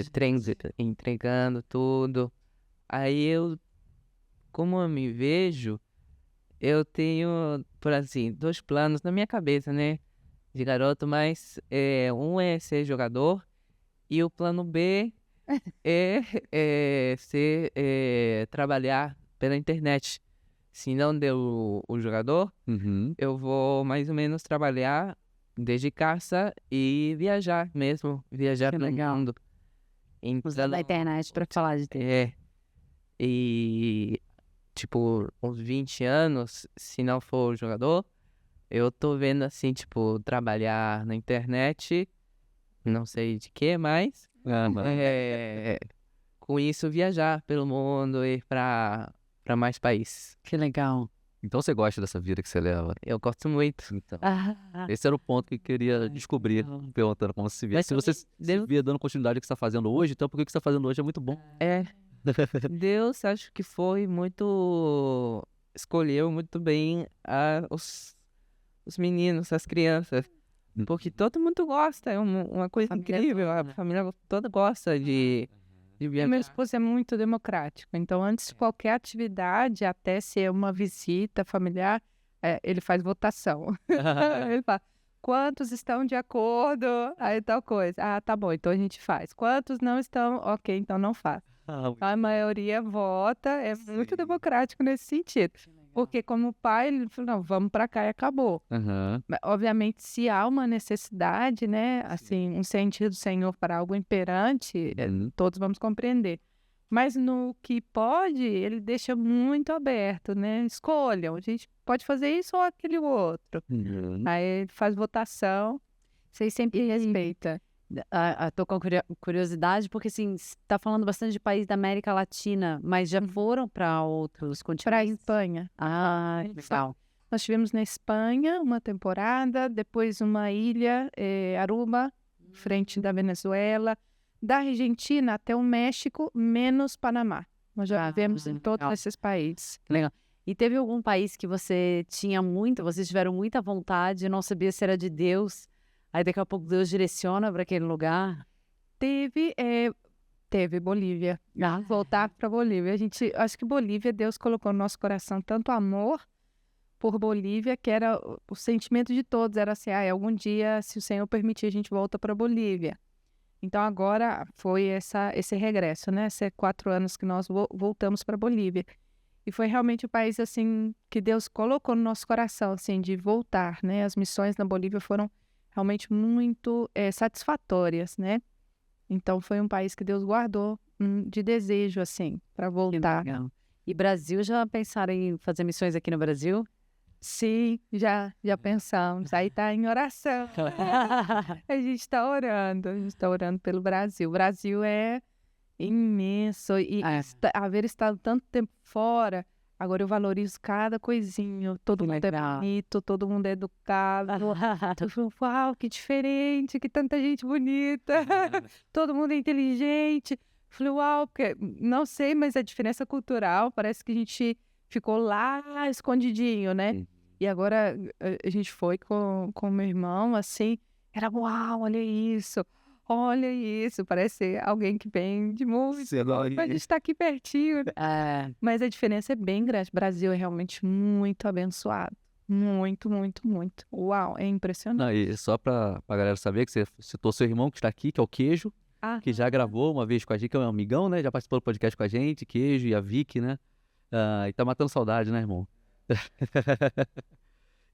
Speaker 5: entregando tudo. Aí como eu me vejo, eu tenho, por assim, 2 planos na minha cabeça, né? De garoto, mas um é ser jogador e o plano B trabalhar pela internet. Se não deu o jogador, eu vou mais ou menos trabalhar desde casa e viajar mesmo, viajar
Speaker 3: Que
Speaker 5: pelo
Speaker 3: legal.
Speaker 5: mundo.
Speaker 3: Usar da internet pra falar de Deus.
Speaker 5: E tipo, uns 20 anos, se não for jogador, eu tô vendo assim, tipo, trabalhar na internet, não sei de que, mas com isso viajar pelo mundo e ir pra mais países.
Speaker 3: Que legal.
Speaker 1: Então você gosta dessa vida que você leva?
Speaker 5: Eu gosto muito.
Speaker 1: Então, esse era o ponto que eu queria descobrir, perguntando como você se vê.
Speaker 5: Mas
Speaker 1: Se você se vê dando continuidade ao que você está fazendo hoje, então porque o que você está fazendo hoje é muito bom.
Speaker 5: Deus acho que foi muito... Escolheu muito bem os meninos, as crianças. Porque todo mundo gosta, é uma coisa incrível. A família toda gosta de viajar.
Speaker 2: Meu esposo é muito democrático, então antes de qualquer atividade, até ser uma visita familiar, ele faz votação. Ele fala, quantos estão de acordo? Aí tal coisa. Ah, tá bom, então a gente faz. Quantos não estão? Ok, então não faz. A maioria vota, é muito democrático nesse sentido. Porque como pai, ele falou, não, vamos para cá e acabou. Mas, obviamente, se há uma necessidade, né, assim, um sentido do Senhor para algo imperante, todos vamos compreender. Mas no que pode, ele deixa muito aberto, né? Escolham, a gente pode fazer isso ou aquele outro. Aí ele faz votação, vocês sempre respeitam.
Speaker 3: Tô com curiosidade, porque assim, você tá falando bastante de país da América Latina, mas já foram para outros continentes?
Speaker 2: Para a Espanha.
Speaker 3: Ah, legal.
Speaker 2: Nós tivemos na Espanha uma temporada, depois uma ilha, Aruba, frente da Venezuela, da Argentina até o México, menos Panamá. Nós já vivemos em todos esses países.
Speaker 3: Legal. E teve algum país que vocês tiveram muita vontade, não sabia se era de Deus, aí daqui a pouco Deus direciona para aquele lugar?
Speaker 2: Teve Bolívia. Voltar para Bolívia. Acho que Bolívia, Deus colocou no nosso coração tanto amor por Bolívia, que era o sentimento de todos, era assim, algum dia, se o Senhor permitir, a gente volta para Bolívia. Então agora foi esse regresso, né? Esses 4 anos que nós voltamos para Bolívia. E foi realmente o país, assim, que Deus colocou no nosso coração, assim, de voltar, né? As missões na Bolívia foram realmente muito satisfatórias, né? Então foi um país que Deus guardou de desejo, assim, para voltar.
Speaker 3: E Brasil, já pensaram em fazer missões aqui no Brasil?
Speaker 2: Sim, já pensamos. Aí tá em oração. A gente está orando pelo Brasil. O Brasil é imenso e haver estado tanto tempo fora, Agora eu valorizo cada coisinha. Todo mundo é bonito, todo mundo é educado. Eu falo, uau, que diferente, que tanta gente bonita. Todo mundo é inteligente. Falei, uau, porque não sei, mas a diferença cultural, parece que a gente ficou lá escondidinho, né? E agora a gente foi com meu irmão, assim, era uau, olha isso, parece alguém que vem de muito. A gente tá aqui pertinho, né? Mas a diferença é bem grande. O Brasil é realmente muito abençoado. Muito, muito, muito. Uau, é impressionante.
Speaker 1: Não, e só pra galera saber que você citou seu irmão que está aqui, que é o Queijo, que já gravou uma vez com a gente, que é um amigão, né? Já participou do podcast com a gente, Queijo e a Vicky, né? E tá matando saudade, né, irmão?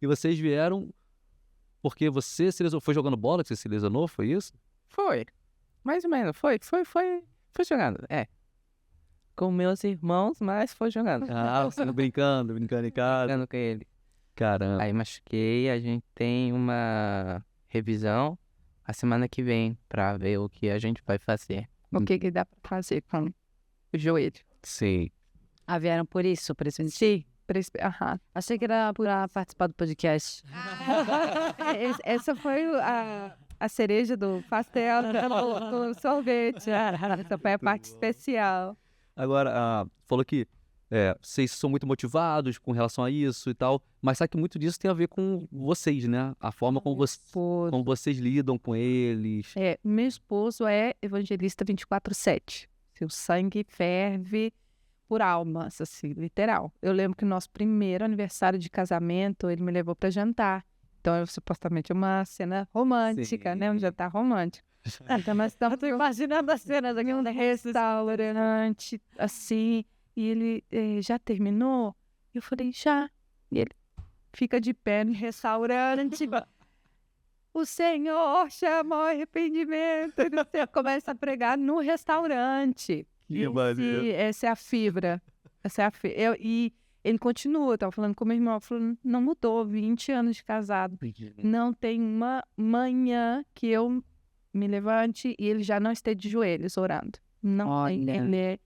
Speaker 1: E vocês vieram porque você se lesionou, foi jogando bola que você se lesionou, foi isso?
Speaker 5: Foi. Mais ou menos. Foi jogando. Com meus irmãos, mas foi jogando.
Speaker 1: Você brincando em casa.
Speaker 5: Jogando com ele.
Speaker 1: Caramba.
Speaker 5: Aí machuquei, a gente tem uma revisão a semana que vem pra ver o que a gente vai fazer.
Speaker 2: O que dá pra fazer com o joelho?
Speaker 1: Sim.
Speaker 3: Vieram por isso, por esse
Speaker 2: Sim.
Speaker 3: Achei que era pra participar do podcast.
Speaker 2: Essa foi a cereja do pastel, do sorvete. Essa foi a parte especial.
Speaker 1: Agora, falou que vocês são muito motivados com relação a isso e tal, mas sabe que muito disso tem a ver com vocês, né? A forma como vocês lidam com eles.
Speaker 2: Meu esposo é evangelista 24/7. Seu sangue ferve por almas, assim, literal. Eu lembro que no nosso primeiro aniversário de casamento, ele me levou para jantar. Então, supostamente uma cena romântica, né? Um jantar romântico. Então, nós estamos imaginando as cenas aqui, um restaurante, assim, e ele já terminou? Eu falei, já. E ele fica de pé no restaurante. O Senhor chamou arrependimento. E você começa a pregar no restaurante. Essa é a fibra. E ele continua, eu tava falando com meu irmão, falando, não mudou, 20 anos de casado. Não tem uma manhã que eu me levante e ele já não esteja de joelhos orando. Não tem, ele é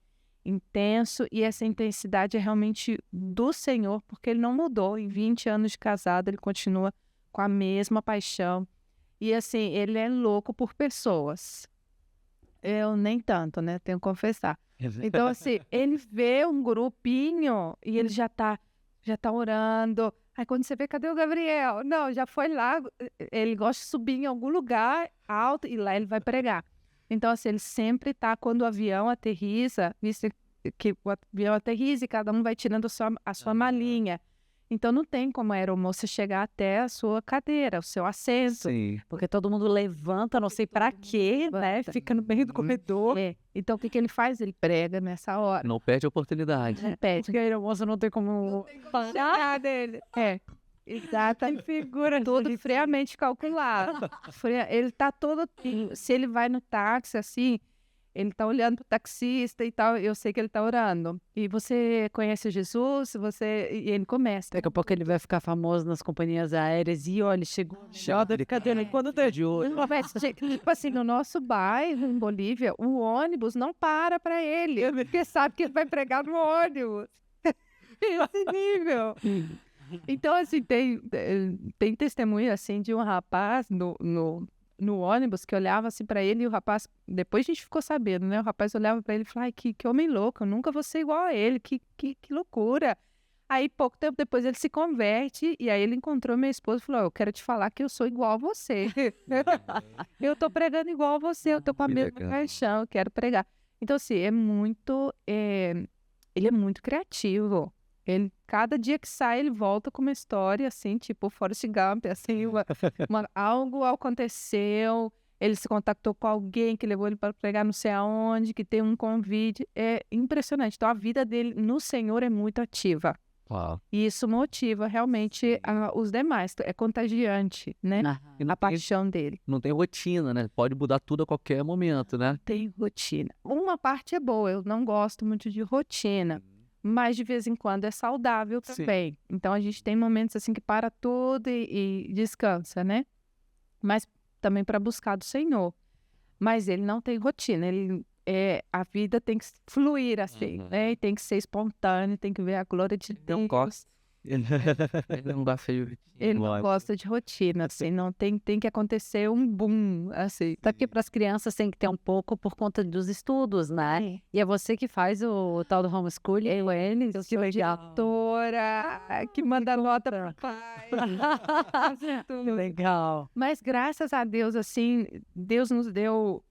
Speaker 2: intenso e essa intensidade é realmente do Senhor, porque ele não mudou. Em 20 anos de casado, ele continua com a mesma paixão. E assim, ele é louco por pessoas. Eu nem tanto, né? Tenho que confessar. Então, assim, ele vê um grupinho e ele já tá orando. Aí quando você vê, cadê o Gabriel? Não, já foi lá. Ele gosta de subir em algum lugar alto e lá ele vai pregar. Então, assim, ele sempre tá, quando o avião aterriza, visto que o avião aterriza e cada um vai tirando a sua malinha. Então, não tem como a aeromoça chegar até a sua cadeira, o seu assento.
Speaker 1: Sim.
Speaker 3: Porque todo mundo levanta, não sei pra quê, né? Fica no meio do corredor.
Speaker 2: Então, o que ele faz? Ele prega nessa hora.
Speaker 1: Não perde a oportunidade.
Speaker 2: Não perde.
Speaker 3: Porque a aeromoça não tem como
Speaker 2: parar dele. Exato. Figura tudo friamente calculado. Ele tá todo... Se ele vai no táxi, assim... Ele tá olhando pro taxista e tal, eu sei que ele tá orando. E você conhece Jesus? E ele começa.
Speaker 3: Daqui a pouco ele vai ficar famoso nas companhias aéreas. E olha, chegou. Cadê ele? Quando tá de olho?
Speaker 2: Tipo assim, no nosso bairro, em Bolívia, o ônibus não para ele. Porque sabe que ele vai pregar no ônibus. Esse nível. Então, assim, tem testemunho, assim, de um rapaz no ônibus, que olhava assim pra ele e o rapaz, depois a gente ficou sabendo, né? O rapaz olhava pra ele e falava, ai, que homem louco, eu nunca vou ser igual a ele, que loucura. Aí, pouco tempo depois, ele se converte e aí ele encontrou minha esposa e falou, eu quero te falar que eu sou igual a você. Eu tô pregando igual a você, eu tô com a mesma paixão, eu quero pregar. Então, assim, ele é muito criativo. Cada dia que sai, ele volta com uma história, assim, tipo Forrest Gump, assim, algo aconteceu, ele se contactou com alguém que levou ele para pregar não sei aonde, que tem um convite, é impressionante. Então, a vida dele no Senhor é muito ativa.
Speaker 1: Uau.
Speaker 2: E isso motiva realmente os demais, é contagiante, né? A paixão dele.
Speaker 1: Não tem rotina, né? Pode mudar tudo a qualquer momento, né?
Speaker 2: Tem rotina. Uma parte é boa, eu não gosto muito de rotina. Mas de vez em quando é saudável também. Sim. Então a gente tem momentos assim que para tudo e descansa, né? Mas também para buscar do Senhor. Mas ele não tem rotina. Ele a vida tem que fluir assim, né? E tem que ser espontâneo, tem que ver a glória de Deus.
Speaker 5: Não gosto. Ele não gosta de rotina.
Speaker 2: Ele não gosta de rotina, assim, não tem que acontecer um boom, assim.
Speaker 3: Até porque para as crianças tem que ter um pouco por conta dos estudos, né? E é você que faz o tal do homeschooling com eles?
Speaker 2: Eu sou diretora, que manda nota para pai.
Speaker 3: Legal.
Speaker 2: Mas graças a Deus, assim, Deus nos deu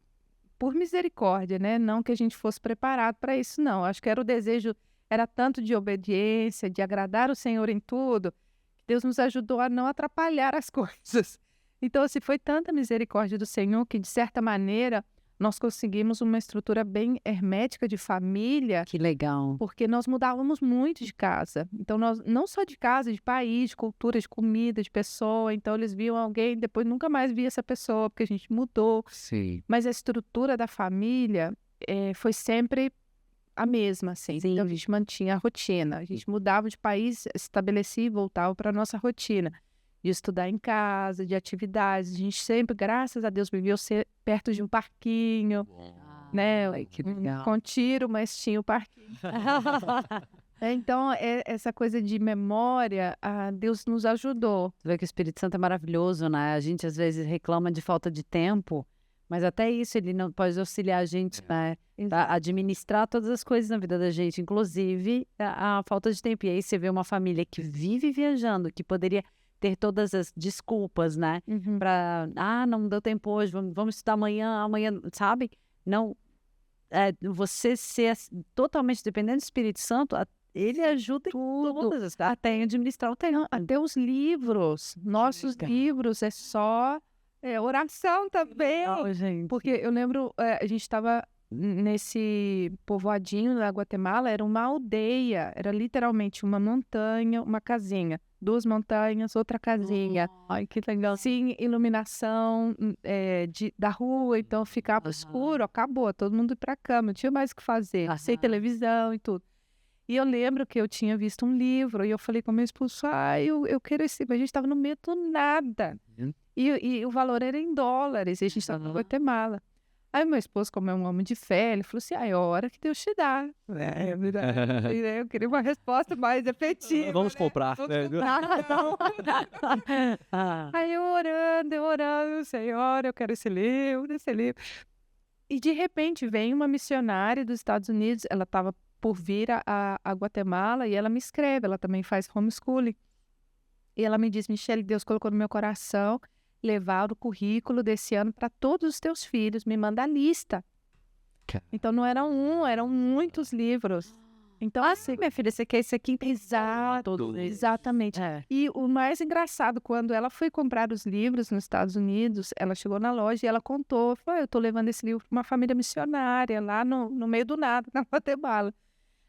Speaker 2: por misericórdia, né? Não que a gente fosse preparado para isso, não. Acho que era o desejo, era tanto de obediência, de agradar o Senhor em tudo, que Deus nos ajudou a não atrapalhar as coisas. Então, assim, foi tanta misericórdia do Senhor que, de certa maneira, nós conseguimos uma estrutura bem hermética de família,
Speaker 3: Que legal.
Speaker 2: porque nós mudávamos muito de casa. Então, nós não só de casa, de país, de cultura, de comida, de pessoa. Então, eles viam alguém, depois nunca mais via essa pessoa, porque a gente mudou.
Speaker 1: Sim.
Speaker 2: Mas a estrutura da família foi sempre a mesma, assim.
Speaker 3: Sim.
Speaker 2: Então, a gente mantinha a rotina. A gente mudava de país, estabelecia e voltava para a nossa rotina. De estudar em casa, de atividades. A gente sempre, graças a Deus, viveu perto de um parquinho, né?
Speaker 3: Ai, que legal.
Speaker 2: Com tiro, mas tinha o parquinho. Então, essa coisa de memória, Deus nos ajudou.
Speaker 3: Você vê que o Espírito Santo é maravilhoso, né? A gente às vezes reclama de falta de tempo, mas até isso ele não pode auxiliar a gente, né? A administrar todas as coisas na vida da gente, inclusive a falta de tempo. E aí você vê uma família que vive viajando, que poderia ter todas as desculpas, né? Para, não deu tempo hoje, vamos estudar amanhã, sabe? Não, você ser totalmente dependente do Espírito Santo, ele ajuda em todas as coisas, até em administrar o tempo.
Speaker 2: Até os livros, nossos livros, é só oração também.
Speaker 3: Legal, gente.
Speaker 2: Porque eu lembro, a gente estava nesse povoadinho da Guatemala, era uma aldeia, era literalmente uma montanha, uma casinha, 2 montanhas, outra casinha.
Speaker 3: Ai, que legal.
Speaker 2: Sim, iluminação da rua, então ficava escuro, acabou, todo mundo ia pra cama, não tinha mais o que fazer, sem televisão e tudo. E eu lembro que eu tinha visto um livro e eu falei com meu esposo, eu quero esse, mas a gente estava no meio do nada. E o valor era em dólares, e a gente estava no Guatemala. Aí meu esposo, como é um homem de fé, ele falou assim, é a hora que Deus te dá. Eu queria uma resposta mais efetiva.
Speaker 1: Vamos comprar.
Speaker 2: Aí eu orando, Senhor, eu quero esse livro. E de repente vem uma missionária dos Estados Unidos, ela estava por vir a Guatemala e ela me escreve, ela também faz homeschooling. E ela me diz, Michele, Deus colocou no meu coração levar o currículo desse ano para todos os teus filhos, me manda a lista. Então não era eram muitos livros. Então, assim,
Speaker 3: Minha filha, você quer esse aqui?
Speaker 2: Exato, exatamente. E o mais engraçado, quando ela foi comprar os livros nos Estados Unidos, ela chegou na loja e ela contou, falou, eu tô levando esse livro para uma família missionária lá no meio do nada, na Guatemala.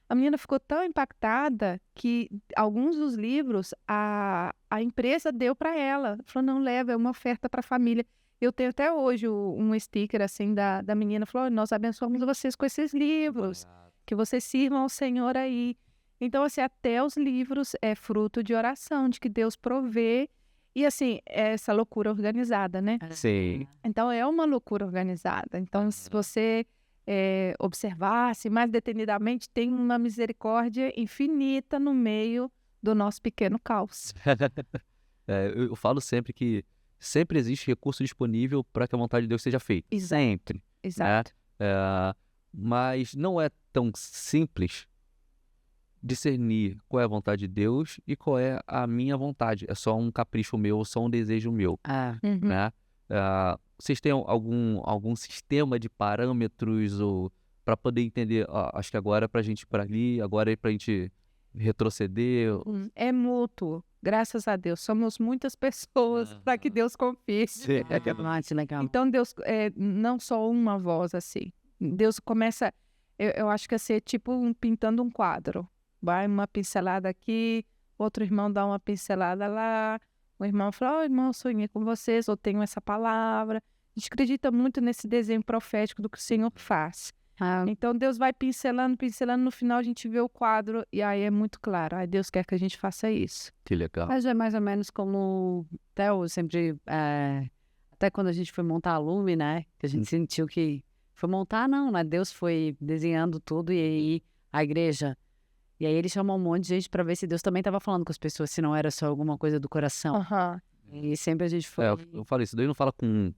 Speaker 2: A menina ficou tão impactada que alguns dos livros a empresa deu para ela. Falou, não, leva, é uma oferta para a família. Eu tenho até hoje um sticker assim da menina, falou, nós abençoamos vocês com esses livros, que vocês sirvam ao Senhor aí. Então, assim, até os livros é fruto de oração, de que Deus provê. E, assim, é essa loucura organizada, né?
Speaker 1: Sim.
Speaker 2: Então, é uma loucura organizada. Então, se você observasse mais detenidamente, tem uma misericórdia infinita no meio do nosso pequeno caos.
Speaker 1: Eu falo sempre que sempre existe recurso disponível para que a vontade de Deus seja feita. Sempre.
Speaker 2: Exato.
Speaker 1: Mas não é tão simples discernir qual é a vontade de Deus e qual é a minha vontade. É só um capricho meu, só um desejo meu. Né? Vocês têm algum sistema de parâmetros para poder entender, acho que agora é para a gente ir para ali, agora é para a gente retroceder?
Speaker 2: É mútuo, graças a Deus. Somos muitas pessoas para que Deus confie.
Speaker 3: Legal.
Speaker 2: Então, Deus, não só uma voz assim. Deus começa, eu acho que a ser tipo pintando um quadro. Vai uma pincelada aqui, outro irmão dá uma pincelada lá, o irmão fala, irmão, eu sonhei com vocês, ou tenho essa palavra. A gente acredita muito nesse desenho profético do que o Senhor faz. Então, Deus vai pincelando, no final a gente vê o quadro e aí é muito claro. Aí Deus quer que a gente faça isso.
Speaker 1: Que legal.
Speaker 3: Mas é mais ou menos como até eu sempre... até quando a gente foi montar a Lume, né? Que a gente sentiu que foi montar, não, né? Deus foi desenhando tudo e aí a igreja. E aí ele chamou um monte de gente pra ver se Deus também estava falando com as pessoas, se não era só alguma coisa do coração.
Speaker 2: Aham.
Speaker 3: E sempre a gente foi.
Speaker 1: Eu falo isso, Deus não fala com um.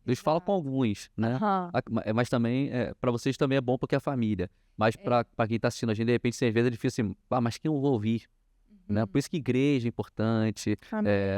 Speaker 1: Deus fala com alguns, né?
Speaker 2: Aham.
Speaker 1: Mas também, para vocês também é bom porque é família. Mas para quem tá assistindo a gente, de repente, às vezes é difícil assim, mas quem eu vou ouvir? Né? Por isso que igreja é importante,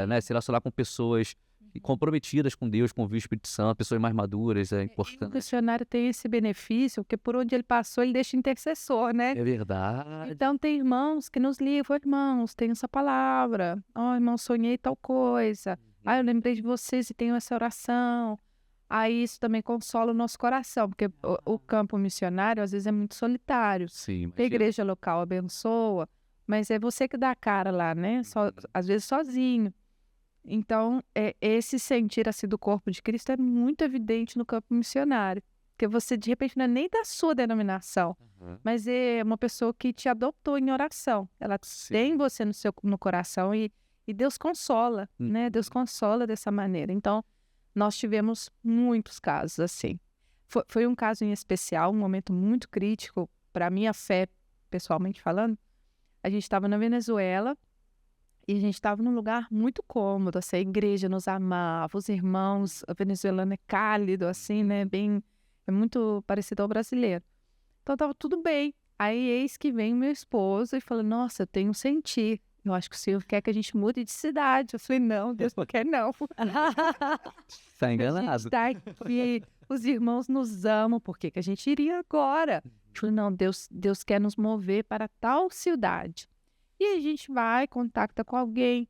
Speaker 1: né? Se relacionar com pessoas comprometidas com Deus, com o Espírito Santo, pessoas mais maduras, é
Speaker 2: E o
Speaker 1: importante.
Speaker 2: missionário tem esse benefício, porque por onde ele passou, ele deixa intercessor, né?
Speaker 1: É verdade.
Speaker 2: Então, tem irmãos que nos ligam, irmãos, tem essa palavra. Irmão, sonhei tal coisa. Eu lembrei de vocês e tenho essa oração. Aí isso também consola o nosso coração, porque o campo missionário, às vezes, é muito solitário.
Speaker 1: Sim,
Speaker 2: A igreja local abençoa, mas é você que dá a cara lá, né? Às vezes sozinho. Então, esse sentir assim do corpo de Cristo é muito evidente no campo missionário. Porque você, de repente, não é nem da sua denominação, mas é uma pessoa que te adotou em oração. Ela tem você no coração e Deus consola, né? Deus consola dessa maneira. Então, nós tivemos muitos casos assim. Foi um caso em especial, um momento muito crítico para a minha fé, pessoalmente falando. A gente estava na Venezuela e a gente estava num lugar muito cômodo, assim, a igreja nos amava, os irmãos, o venezuelano é cálido, assim, né, é muito parecido ao brasileiro. Então estava tudo bem. Aí eis que vem meu esposo e fala, nossa, eu tenho um sentir. Eu acho que o senhor quer que a gente mude de cidade. Eu falei, não, Deus não quer não.
Speaker 1: Tá enganado.
Speaker 2: A gente tá aqui, os irmãos nos amam, por que a gente iria agora? Eu falei, não, Deus quer nos mover para tal cidade. E a gente vai, contacta com alguém.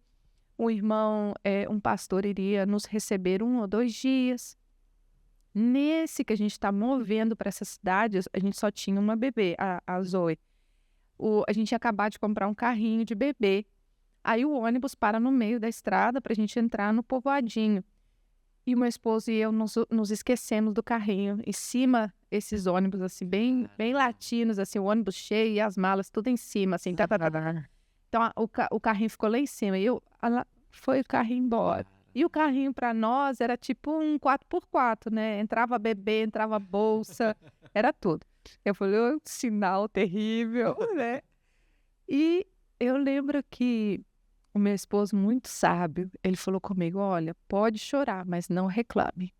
Speaker 2: Um irmão, um pastor iria nos receber 1 ou 2 dias. Nesse que a gente está movendo para essa cidade, a gente só tinha uma bebê, a Zoe. A gente ia acabar de comprar um carrinho de bebê. Aí o ônibus para no meio da estrada para a gente entrar no povoadinho. E o meu esposo e eu nos esquecemos do carrinho. Em cima, esses ônibus, assim, bem latinos, assim, o ônibus cheio e as malas tudo em cima, assim. Então, o carrinho ficou lá em cima. E foi o carrinho embora. E o carrinho para nós era tipo um 4x4, né? Entrava bebê, entrava bolsa, era tudo. Eu falei, um sinal terrível, né? E eu lembro que o meu esposo, muito sábio, ele falou comigo, olha, pode chorar, mas não reclame.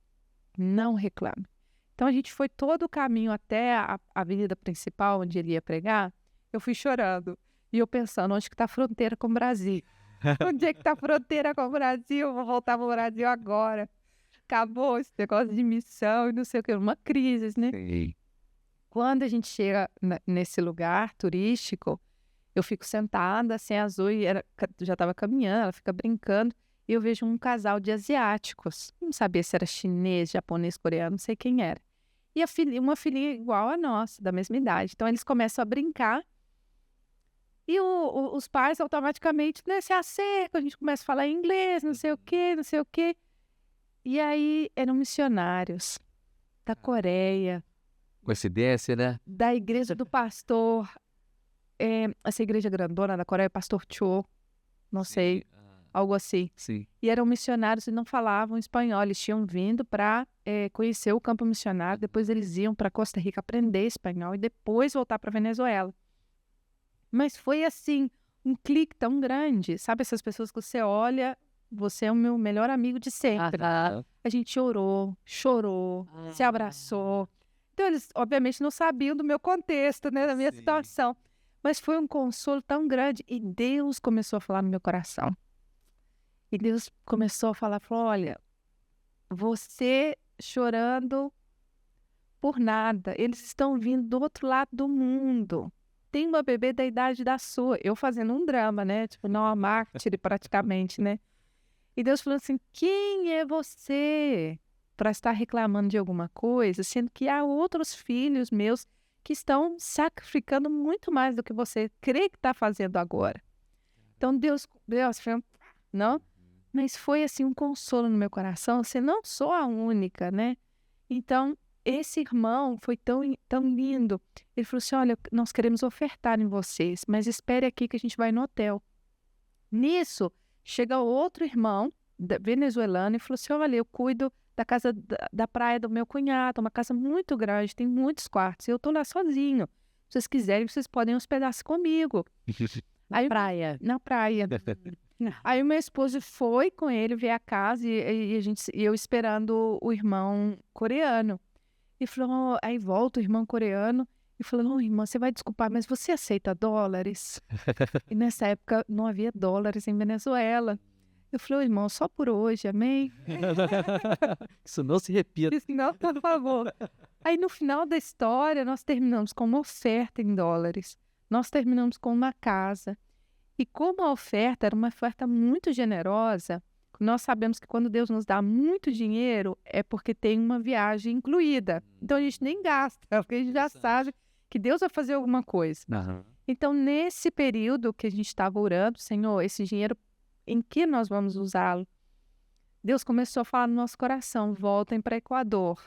Speaker 2: Não reclame. Então, a gente foi todo o caminho até a avenida principal, onde ele ia pregar, eu fui chorando. E eu pensando, onde que está a fronteira com o Brasil? Onde é que está a fronteira com o Brasil? Vou voltar para o Brasil agora. Acabou esse negócio de missão e não sei o que, uma crise, né?
Speaker 1: Sim.
Speaker 2: Quando a gente chega nesse lugar turístico, eu fico sentada, assim, a Zoe já estava caminhando, ela fica brincando, e eu vejo um casal de asiáticos. Não sabia se era chinês, japonês, coreano, não sei quem era. E uma filhinha igual a nossa, da mesma idade. Então, eles começam a brincar, e os pais automaticamente, né, se acercam, a gente começa a falar inglês, não sei o quê, não sei o quê. E aí eram missionários da Coreia,
Speaker 1: Coincidência, né?
Speaker 2: da igreja do pastor, essa igreja grandona da Coreia, pastor Cho, não sei, algo assim.
Speaker 1: Sim.
Speaker 2: E eram missionários e não falavam espanhol, eles tinham vindo para conhecer o campo missionário, depois eles iam para Costa Rica aprender espanhol e depois voltar para Venezuela. Mas foi assim, um clique tão grande, sabe essas pessoas que você olha, você é o meu melhor amigo de sempre. A gente orou, chorou, se abraçou. Então eles obviamente não sabiam do meu contexto, né, da minha situação. Mas foi um consolo tão grande e Deus começou a falar no meu coração. E Deus começou a falou, olha, você chorando por nada, eles estão vindo do outro lado do mundo. Tem uma bebê da idade da sua. Eu fazendo um drama, né? Tipo, não, a mártire praticamente, né? E Deus falando assim, quem é você para estar reclamando de alguma coisa, sendo que há outros filhos meus que estão sacrificando muito mais do que você crê que está fazendo agora. Então, Deus foi não? Mas foi assim um consolo no meu coração, você não sou a única, né? Então, esse irmão foi tão lindo. Ele falou assim, olha, nós queremos ofertar em vocês, mas espere aqui que a gente vai no hotel. Nisso, chega outro irmão venezuelano e falou assim, olha, eu cuido da casa da praia do meu cunhado, uma casa muito grande, tem muitos quartos, e eu tô lá sozinho. Se vocês quiserem, vocês podem hospedar-se comigo. Aí,
Speaker 3: Praia.
Speaker 2: na praia. Aí o meu esposo foi com ele ver a casa e eu esperando o irmão coreano. E falou, aí volta o irmão coreano e falou, não, irmã, você vai desculpar, mas você aceita dólares? E nessa época não havia dólares em Venezuela. Eu falei, irmão, só por hoje, amém?
Speaker 1: Isso não se repita.
Speaker 2: Disse, não, por favor. Aí no final da história, nós terminamos com uma oferta em dólares. Nós terminamos com uma casa. E como a oferta era uma oferta muito generosa, nós sabemos que quando Deus nos dá muito dinheiro, é porque tem uma viagem incluída. Então a gente nem gasta, porque a gente já sabe que Deus vai fazer alguma coisa. Então, nesse período que a gente estava orando, Senhor, esse dinheiro, em que nós vamos usá-lo? Deus começou a falar no nosso coração, voltem para Equador.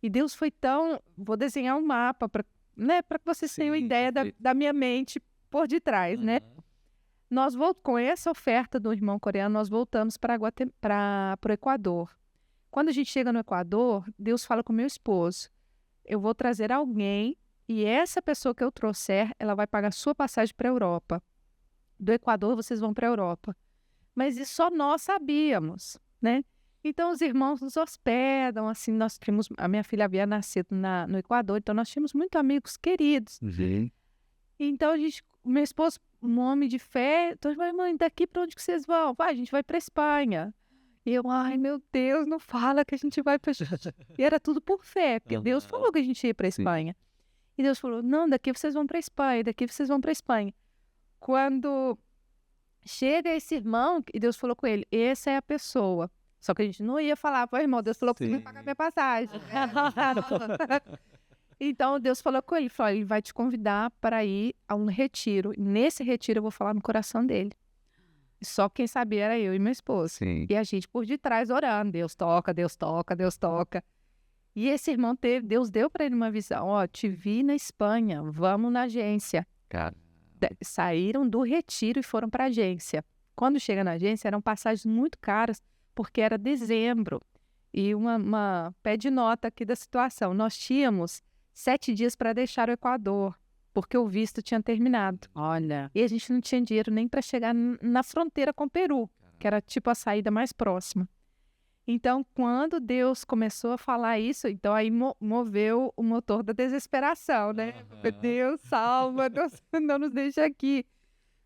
Speaker 2: E Deus foi tão... Vou desenhar um mapa para que vocês tenham ideia da minha mente por detrás, né? Nós com essa oferta do irmão coreano, nós voltamos para o Equador. Quando a gente chega no Equador, Deus fala com o meu esposo, eu vou trazer alguém e essa pessoa que eu trouxer, ela vai pagar sua passagem para a Europa. Do Equador, vocês vão para a Europa. Mas isso só nós sabíamos, né? Então, os irmãos nos hospedam, assim, a minha filha havia nascido no Equador, então nós tínhamos muitos amigos queridos. Então, o meu esposo, um homem de fé, então, mãe, daqui para onde que vocês vão? Vai, a gente vai para Espanha. E eu, ai, meu Deus, não fala que a gente vai para... E era tudo por fé, porque Deus falou que a gente ia para Espanha. E Deus falou, não, daqui vocês vão para Espanha, daqui vocês vão para Espanha. Quando chega esse irmão, e Deus falou com ele, essa é a pessoa. Só que a gente não ia falar, pô, irmão, Deus falou que você vai pagar minha passagem. Então, Deus falou com ele, falou, ele vai te convidar para ir a um retiro. Nesse retiro, eu vou falar no coração dele. Só quem sabia era eu e meu esposo. E a gente por detrás orando, Deus toca, Deus toca, Deus toca. E esse irmão Deus deu para ele uma visão, ó, te vi na Espanha, vamos na agência.
Speaker 1: Cara.
Speaker 2: Saíram do retiro e foram para a agência. Quando chega na agência, eram passagens muito caras, porque era dezembro. E uma pé de nota aqui da situação. Nós tínhamos 7 dias para deixar o Equador, porque o visto tinha terminado.
Speaker 3: Olha.
Speaker 2: E a gente não tinha dinheiro nem para chegar na fronteira com o Peru, que era tipo a saída mais próxima. Então, quando Deus começou a falar isso, então aí moveu o motor da desesperação, né? Deus, salva, Deus, não nos deixa aqui.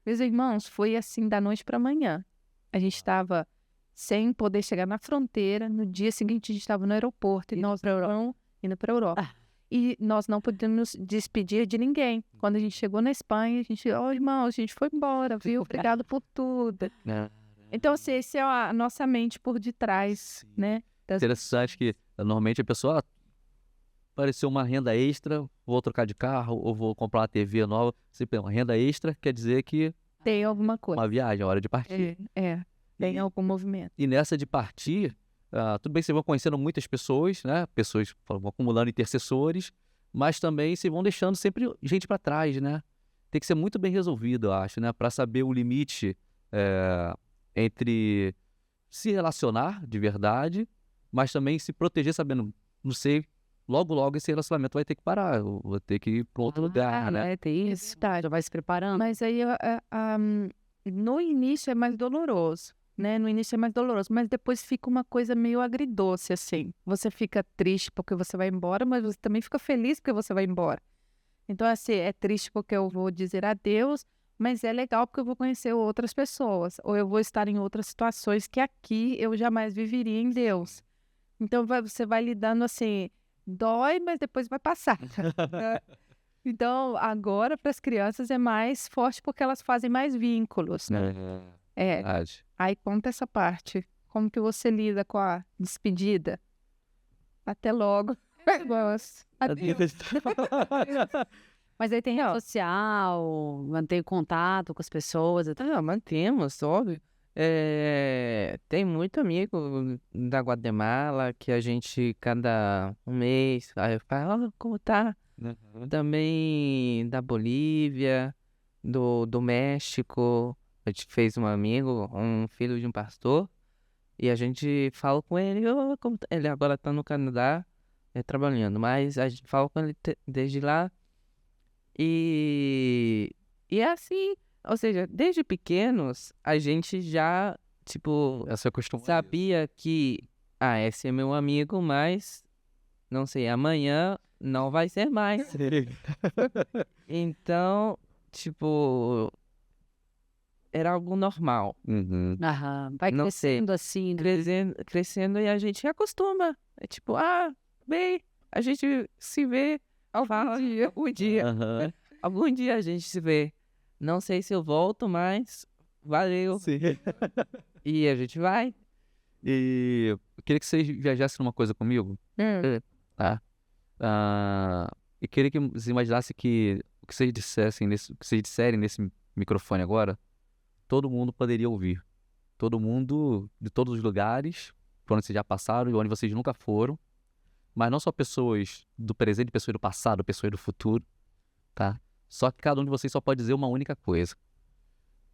Speaker 2: Meus irmãos, foi assim da noite para amanhã. A gente estava sem poder chegar na fronteira. No dia seguinte, a gente estava no aeroporto e nós indo para a Europa. E nós não podíamos despedir de ninguém. Quando a gente chegou na Espanha, a gente, irmãos, a gente foi embora, viu? Obrigado por tudo. Então, assim, essa é a nossa mente por detrás, né?
Speaker 1: Interessante que, normalmente, a pessoa apareceu uma renda extra, vou trocar de carro ou vou comprar uma TV nova. Sempre uma renda extra quer dizer que...
Speaker 2: Tem alguma coisa.
Speaker 1: Uma viagem, a hora de partir.
Speaker 2: Tem algum movimento.
Speaker 1: E nessa de partir, tudo bem que vocês vão conhecendo muitas pessoas, né? Pessoas vão acumulando intercessores, mas também vocês vão deixando sempre gente para trás, né? Tem que ser muito bem resolvido, eu acho, né? Para saber o limite entre se relacionar de verdade, mas também se proteger sabendo, não sei, logo esse relacionamento vai ter que parar, eu vou ter que ir para outro lugar, né?
Speaker 3: Tem isso, tá, já vai se preparando.
Speaker 2: Mas aí, no início é mais doloroso, né? No início é mais doloroso, mas depois fica uma coisa meio agridoce, assim. Você fica triste porque você vai embora, mas você também fica feliz porque você vai embora. Então, assim, é triste porque eu vou dizer adeus, mas é legal porque eu vou conhecer outras pessoas, ou eu vou estar em outras situações que aqui eu jamais viveria em Deus. Então, você vai lidando assim, dói, mas depois vai passar. Então, agora, para as crianças é mais forte porque elas fazem mais vínculos, né?
Speaker 1: Verdade.
Speaker 2: Aí conta essa parte. Como que você lida com a despedida? Até logo. Adeus.
Speaker 3: Mas aí tem rede social, mantém contato com as pessoas.
Speaker 5: Mantemos, óbvio. Tem muito amigo da Guatemala que a gente, cada um mês, aí fala, como tá? Também da Bolívia, do México. A gente fez um amigo, um filho de um pastor, E a gente fala com ele, "Ô, ele agora tá no Canadá, trabalhando, mas a gente fala com ele desde lá. E é assim, ou seja, desde pequenos, a gente já, tipo,
Speaker 1: Essa é a costumada.
Speaker 5: sabia que, esse é meu amigo, mas, não sei, amanhã não vai ser mais. Então, tipo, era algo normal.
Speaker 1: Uhum.
Speaker 3: Aham, vai
Speaker 5: Não sei.
Speaker 3: crescendo assim, né?
Speaker 5: Crescendo e a gente acostuma. É tipo, bem, a gente se vê algum dia. Algum dia.
Speaker 1: Aham.
Speaker 5: Algum dia a gente se vê. Não sei se eu volto, mas valeu.
Speaker 1: Sim.
Speaker 5: E a gente vai.
Speaker 1: E eu queria que vocês viajassem numa coisa comigo, tá? E queria que vocês imaginassem que o que vocês disserem nesse microfone agora, todo mundo poderia ouvir. Todo mundo, de todos os lugares, por onde vocês já passaram e onde vocês nunca foram. Mas não só pessoas do presente, pessoas do passado, pessoas do futuro, tá? Só que cada um de vocês só pode dizer uma única coisa.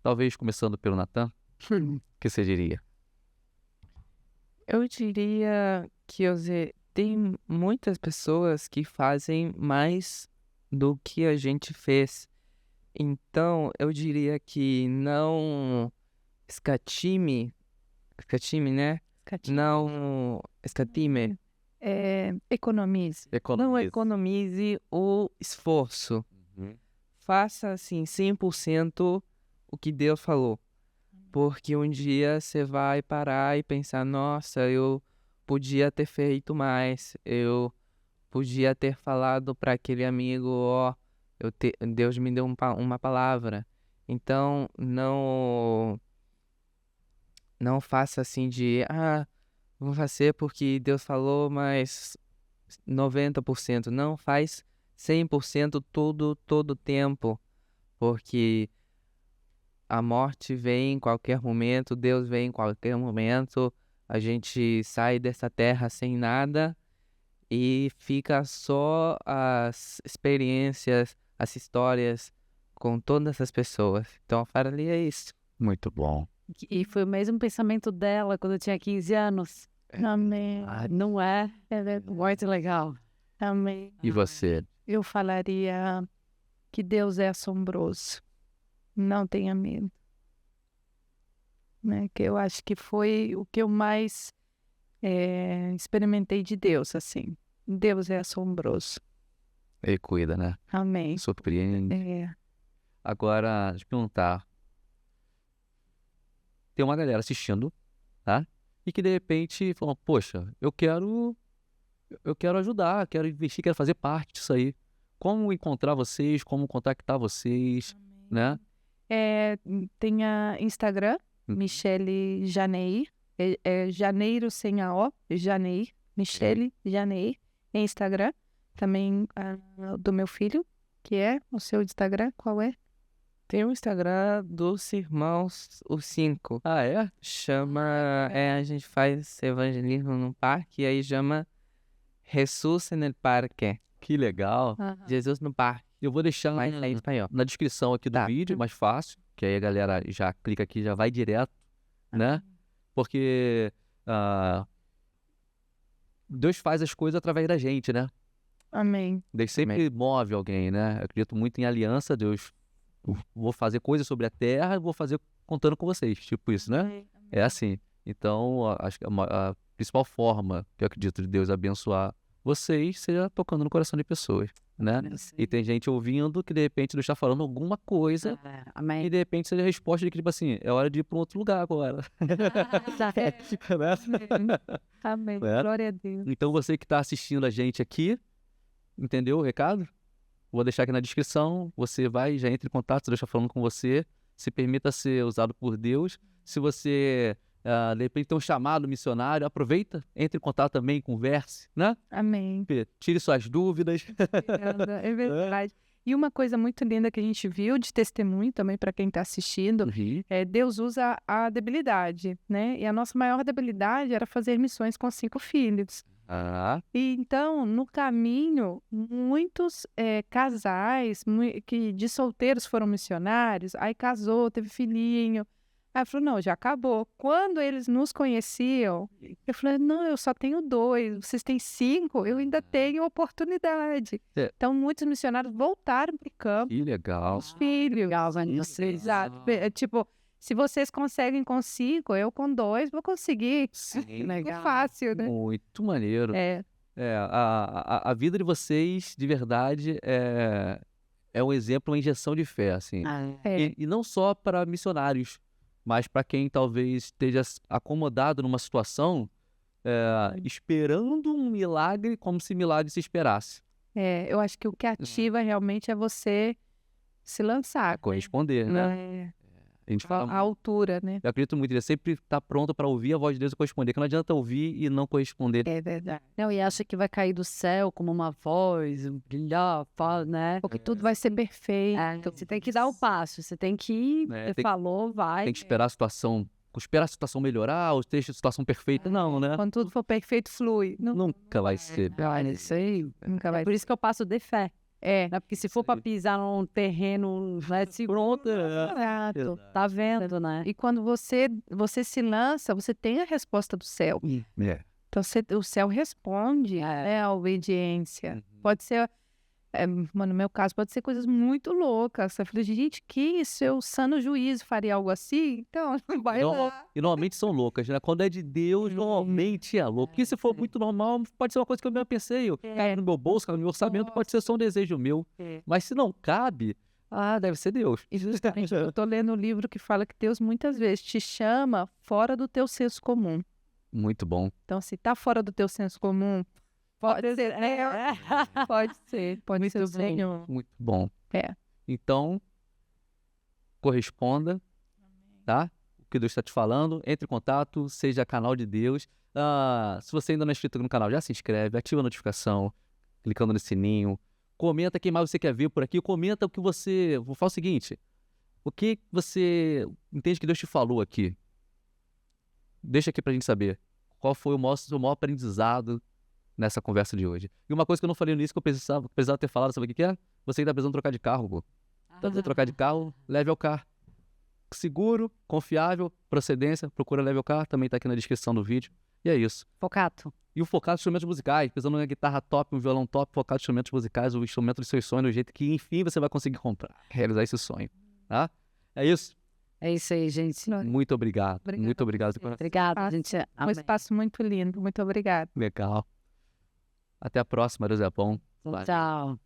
Speaker 1: Talvez começando pelo Natan, o que você diria?
Speaker 5: Eu diria que tem muitas pessoas que fazem mais do que a gente fez. Então, eu diria que não escatime, né? Não escatime.
Speaker 2: Economize.
Speaker 5: Não economize o esforço.
Speaker 1: Uhum.
Speaker 5: Faça, assim, 100% o que Deus falou. Porque um dia você vai parar e pensar, nossa, eu podia ter feito mais. Eu podia ter falado para aquele amigo, Deus me deu uma palavra. Então, não faça assim de, vou fazer porque Deus falou, mas 90%. Não, faz 100% todo o tempo. Porque a morte vem em qualquer momento, Deus vem em qualquer momento. A gente sai dessa terra sem nada e fica só as experiências, as histórias com todas essas pessoas. Então, eu faria isso.
Speaker 1: Muito bom.
Speaker 3: E foi o mesmo pensamento dela quando eu tinha 15 anos.
Speaker 2: Amém.
Speaker 3: Não é?
Speaker 2: É
Speaker 3: Muito legal.
Speaker 2: Amém.
Speaker 1: E você?
Speaker 2: Eu falaria que Deus é assombroso. Não tenha medo. Né? Que eu acho que foi o que eu mais experimentei de Deus, assim. Deus é assombroso.
Speaker 1: Ele cuida, né?
Speaker 2: Amém.
Speaker 1: Surpreende.
Speaker 2: É.
Speaker 1: Agora, deixa eu perguntar. Tem uma galera assistindo, tá? E que de repente falam, poxa, eu quero ajudar, quero investir, quero fazer parte disso aí. Como encontrar vocês, como contactar vocês, né?
Speaker 2: Tem a Instagram,
Speaker 1: Uhum.
Speaker 2: Michele Janeir. É janeiro sem a O, Janeir. Michele Janeir. Em Instagram. Também do meu filho, que é o seu Instagram, qual é?
Speaker 5: Tem o Instagram dos irmãos, os 5.
Speaker 1: Ah, é?
Speaker 5: Chama, a gente faz evangelismo no parque e aí chama Jesus en el Parque.
Speaker 1: Que legal.
Speaker 5: Jesus no parque.
Speaker 1: Eu vou deixar
Speaker 5: Mas é em espanhol.
Speaker 1: na descrição aqui do
Speaker 5: Tá.
Speaker 1: vídeo, mais fácil, que aí a galera já clica aqui, já vai direto, né? Porque Deus faz as coisas através da gente, né?
Speaker 2: Amém.
Speaker 1: Deus sempre move alguém, né? Eu acredito muito em aliança, Deus, vou fazer coisas sobre a terra e vou fazer contando com vocês, tipo isso, né? É assim. Então, acho que a principal forma que eu acredito de Deus abençoar vocês seja tocando no coração de pessoas, né? E tem gente ouvindo que de repente Deus está falando alguma coisa
Speaker 3: Amém.
Speaker 1: e de repente seja a resposta de que, tipo assim, é hora de ir para um outro lugar agora. Né?
Speaker 2: Amém.
Speaker 1: É.
Speaker 2: Glória a Deus.
Speaker 1: Então você que está assistindo a gente aqui, entendeu o recado? Vou deixar aqui na descrição, você vai, já entra em contato, se Deus está falando com você, se permita ser usado por Deus. Se você, de repente, tem um chamado missionário, aproveita, entre em contato também, converse, né?
Speaker 2: Amém.
Speaker 1: Tire suas dúvidas.
Speaker 2: É verdade. E uma coisa muito linda que a gente viu de testemunho também para quem está assistindo, Deus usa a debilidade, né? E a nossa maior debilidade era fazer missões com 5 filhos. E então, no caminho, muitos casais que de solteiros foram missionários, aí casou, teve filhinho, Aí ela falou, não, já acabou. Quando eles nos conheciam, eu falei, não, eu só tenho 2, vocês têm 5, eu ainda tenho oportunidade.
Speaker 1: É.
Speaker 2: Então, muitos missionários voltaram para o campo,
Speaker 1: Que legal.
Speaker 2: os filhos.
Speaker 3: Legal, Vanessa.
Speaker 2: Exato. Tipo, se vocês conseguem com 5, eu com 2 vou conseguir.
Speaker 1: Sim,
Speaker 2: É fácil, né?
Speaker 1: muito maneiro.
Speaker 2: É,
Speaker 1: A vida de vocês, de verdade, é um exemplo, uma injeção de fé, assim.
Speaker 2: é.
Speaker 1: E não só para missionários, mas para quem talvez esteja acomodado numa situação, esperando um milagre como se milagre se esperasse.
Speaker 2: Eu acho que o que ativa realmente é você se lançar.
Speaker 1: Corresponder, né?
Speaker 2: Né?
Speaker 1: A gente
Speaker 2: A
Speaker 1: fala,
Speaker 2: altura, né?
Speaker 1: eu acredito muito, ele sempre está pronto para ouvir a voz de Deus e corresponder, que não adianta ouvir e não corresponder.
Speaker 2: É verdade.
Speaker 3: Não, e acha que vai cair do céu como uma voz, um brilhar, né?
Speaker 2: Porque tudo vai ser perfeito.
Speaker 3: Então, você tem que dar o passo, você tem que ir, você
Speaker 1: tem-
Speaker 3: falou, vai.
Speaker 1: Tem que esperar a situação melhorar, ou esteja a situação perfeita. Não, né?
Speaker 2: Quando tudo for perfeito, flui.
Speaker 1: Nunca vai ser.
Speaker 3: Olha, isso aí.
Speaker 2: Nunca vai
Speaker 3: É por isso que eu passo de fé. Né? Porque se for para
Speaker 1: Sim.
Speaker 3: pisar num terreno, né,
Speaker 1: Pronto.
Speaker 2: Exato.
Speaker 3: tá vendo, né?
Speaker 2: E quando você se lança, você tem a resposta do céu.
Speaker 1: É.
Speaker 2: Então, o céu responde, né, à obediência. Pode ser, no meu caso, pode ser coisas muito loucas. Você fala, gente, que seu sano juízo faria algo assim? Então, vai lá.
Speaker 1: E normalmente são loucas, né? Quando é de Deus, normalmente é louco. Porque se for muito normal, pode ser uma coisa que eu mesmo pensei. Cai no meu bolso, cai no meu orçamento, pode ser só um desejo meu. Mas se não cabe, deve ser Deus.
Speaker 2: E justamente, eu tô lendo um livro que fala que Deus muitas vezes te chama fora do teu senso comum.
Speaker 1: Muito bom.
Speaker 2: Então, se tá fora do teu senso comum, pode ser. Pode ser o Senhor.
Speaker 1: Muito bom.
Speaker 2: É.
Speaker 1: Então, corresponda, tá? O que Deus está te falando, entre em contato, seja canal de Deus. Se você ainda não é inscrito no canal, já se inscreve, ativa a notificação, clicando no sininho. Comenta quem mais você quer ver por aqui. Comenta o que você... Vou falar o seguinte. O que você entende que Deus te falou aqui? Deixa aqui pra gente saber. Qual foi o seu maior aprendizado nessa conversa de hoje? E uma coisa que eu não falei no início que eu precisava ter falado, sabe o que é? Você ainda precisando trocar de carro, pô. Tá precisando trocar de carro, leve ao carro. Seguro, confiável, procedência, procura Level Car, também tá aqui na descrição do vídeo. E é isso.
Speaker 3: Focato.
Speaker 1: E o focado em instrumentos musicais, precisando de uma guitarra top, um violão top, focado em instrumentos musicais, o instrumento dos seus sonhos, do jeito que, enfim, você vai conseguir comprar, realizar esse sonho, tá? É isso.
Speaker 3: É isso aí, gente.
Speaker 1: Muito obrigado.
Speaker 2: Obrigada
Speaker 1: Muito
Speaker 2: a
Speaker 1: obrigado.
Speaker 2: você.
Speaker 3: Obrigada,
Speaker 2: Espaço-
Speaker 3: gente.
Speaker 2: Um
Speaker 3: Amém.
Speaker 2: espaço muito lindo. Muito obrigada.
Speaker 1: Legal. Até a próxima, Deus é bom.
Speaker 3: Tchau.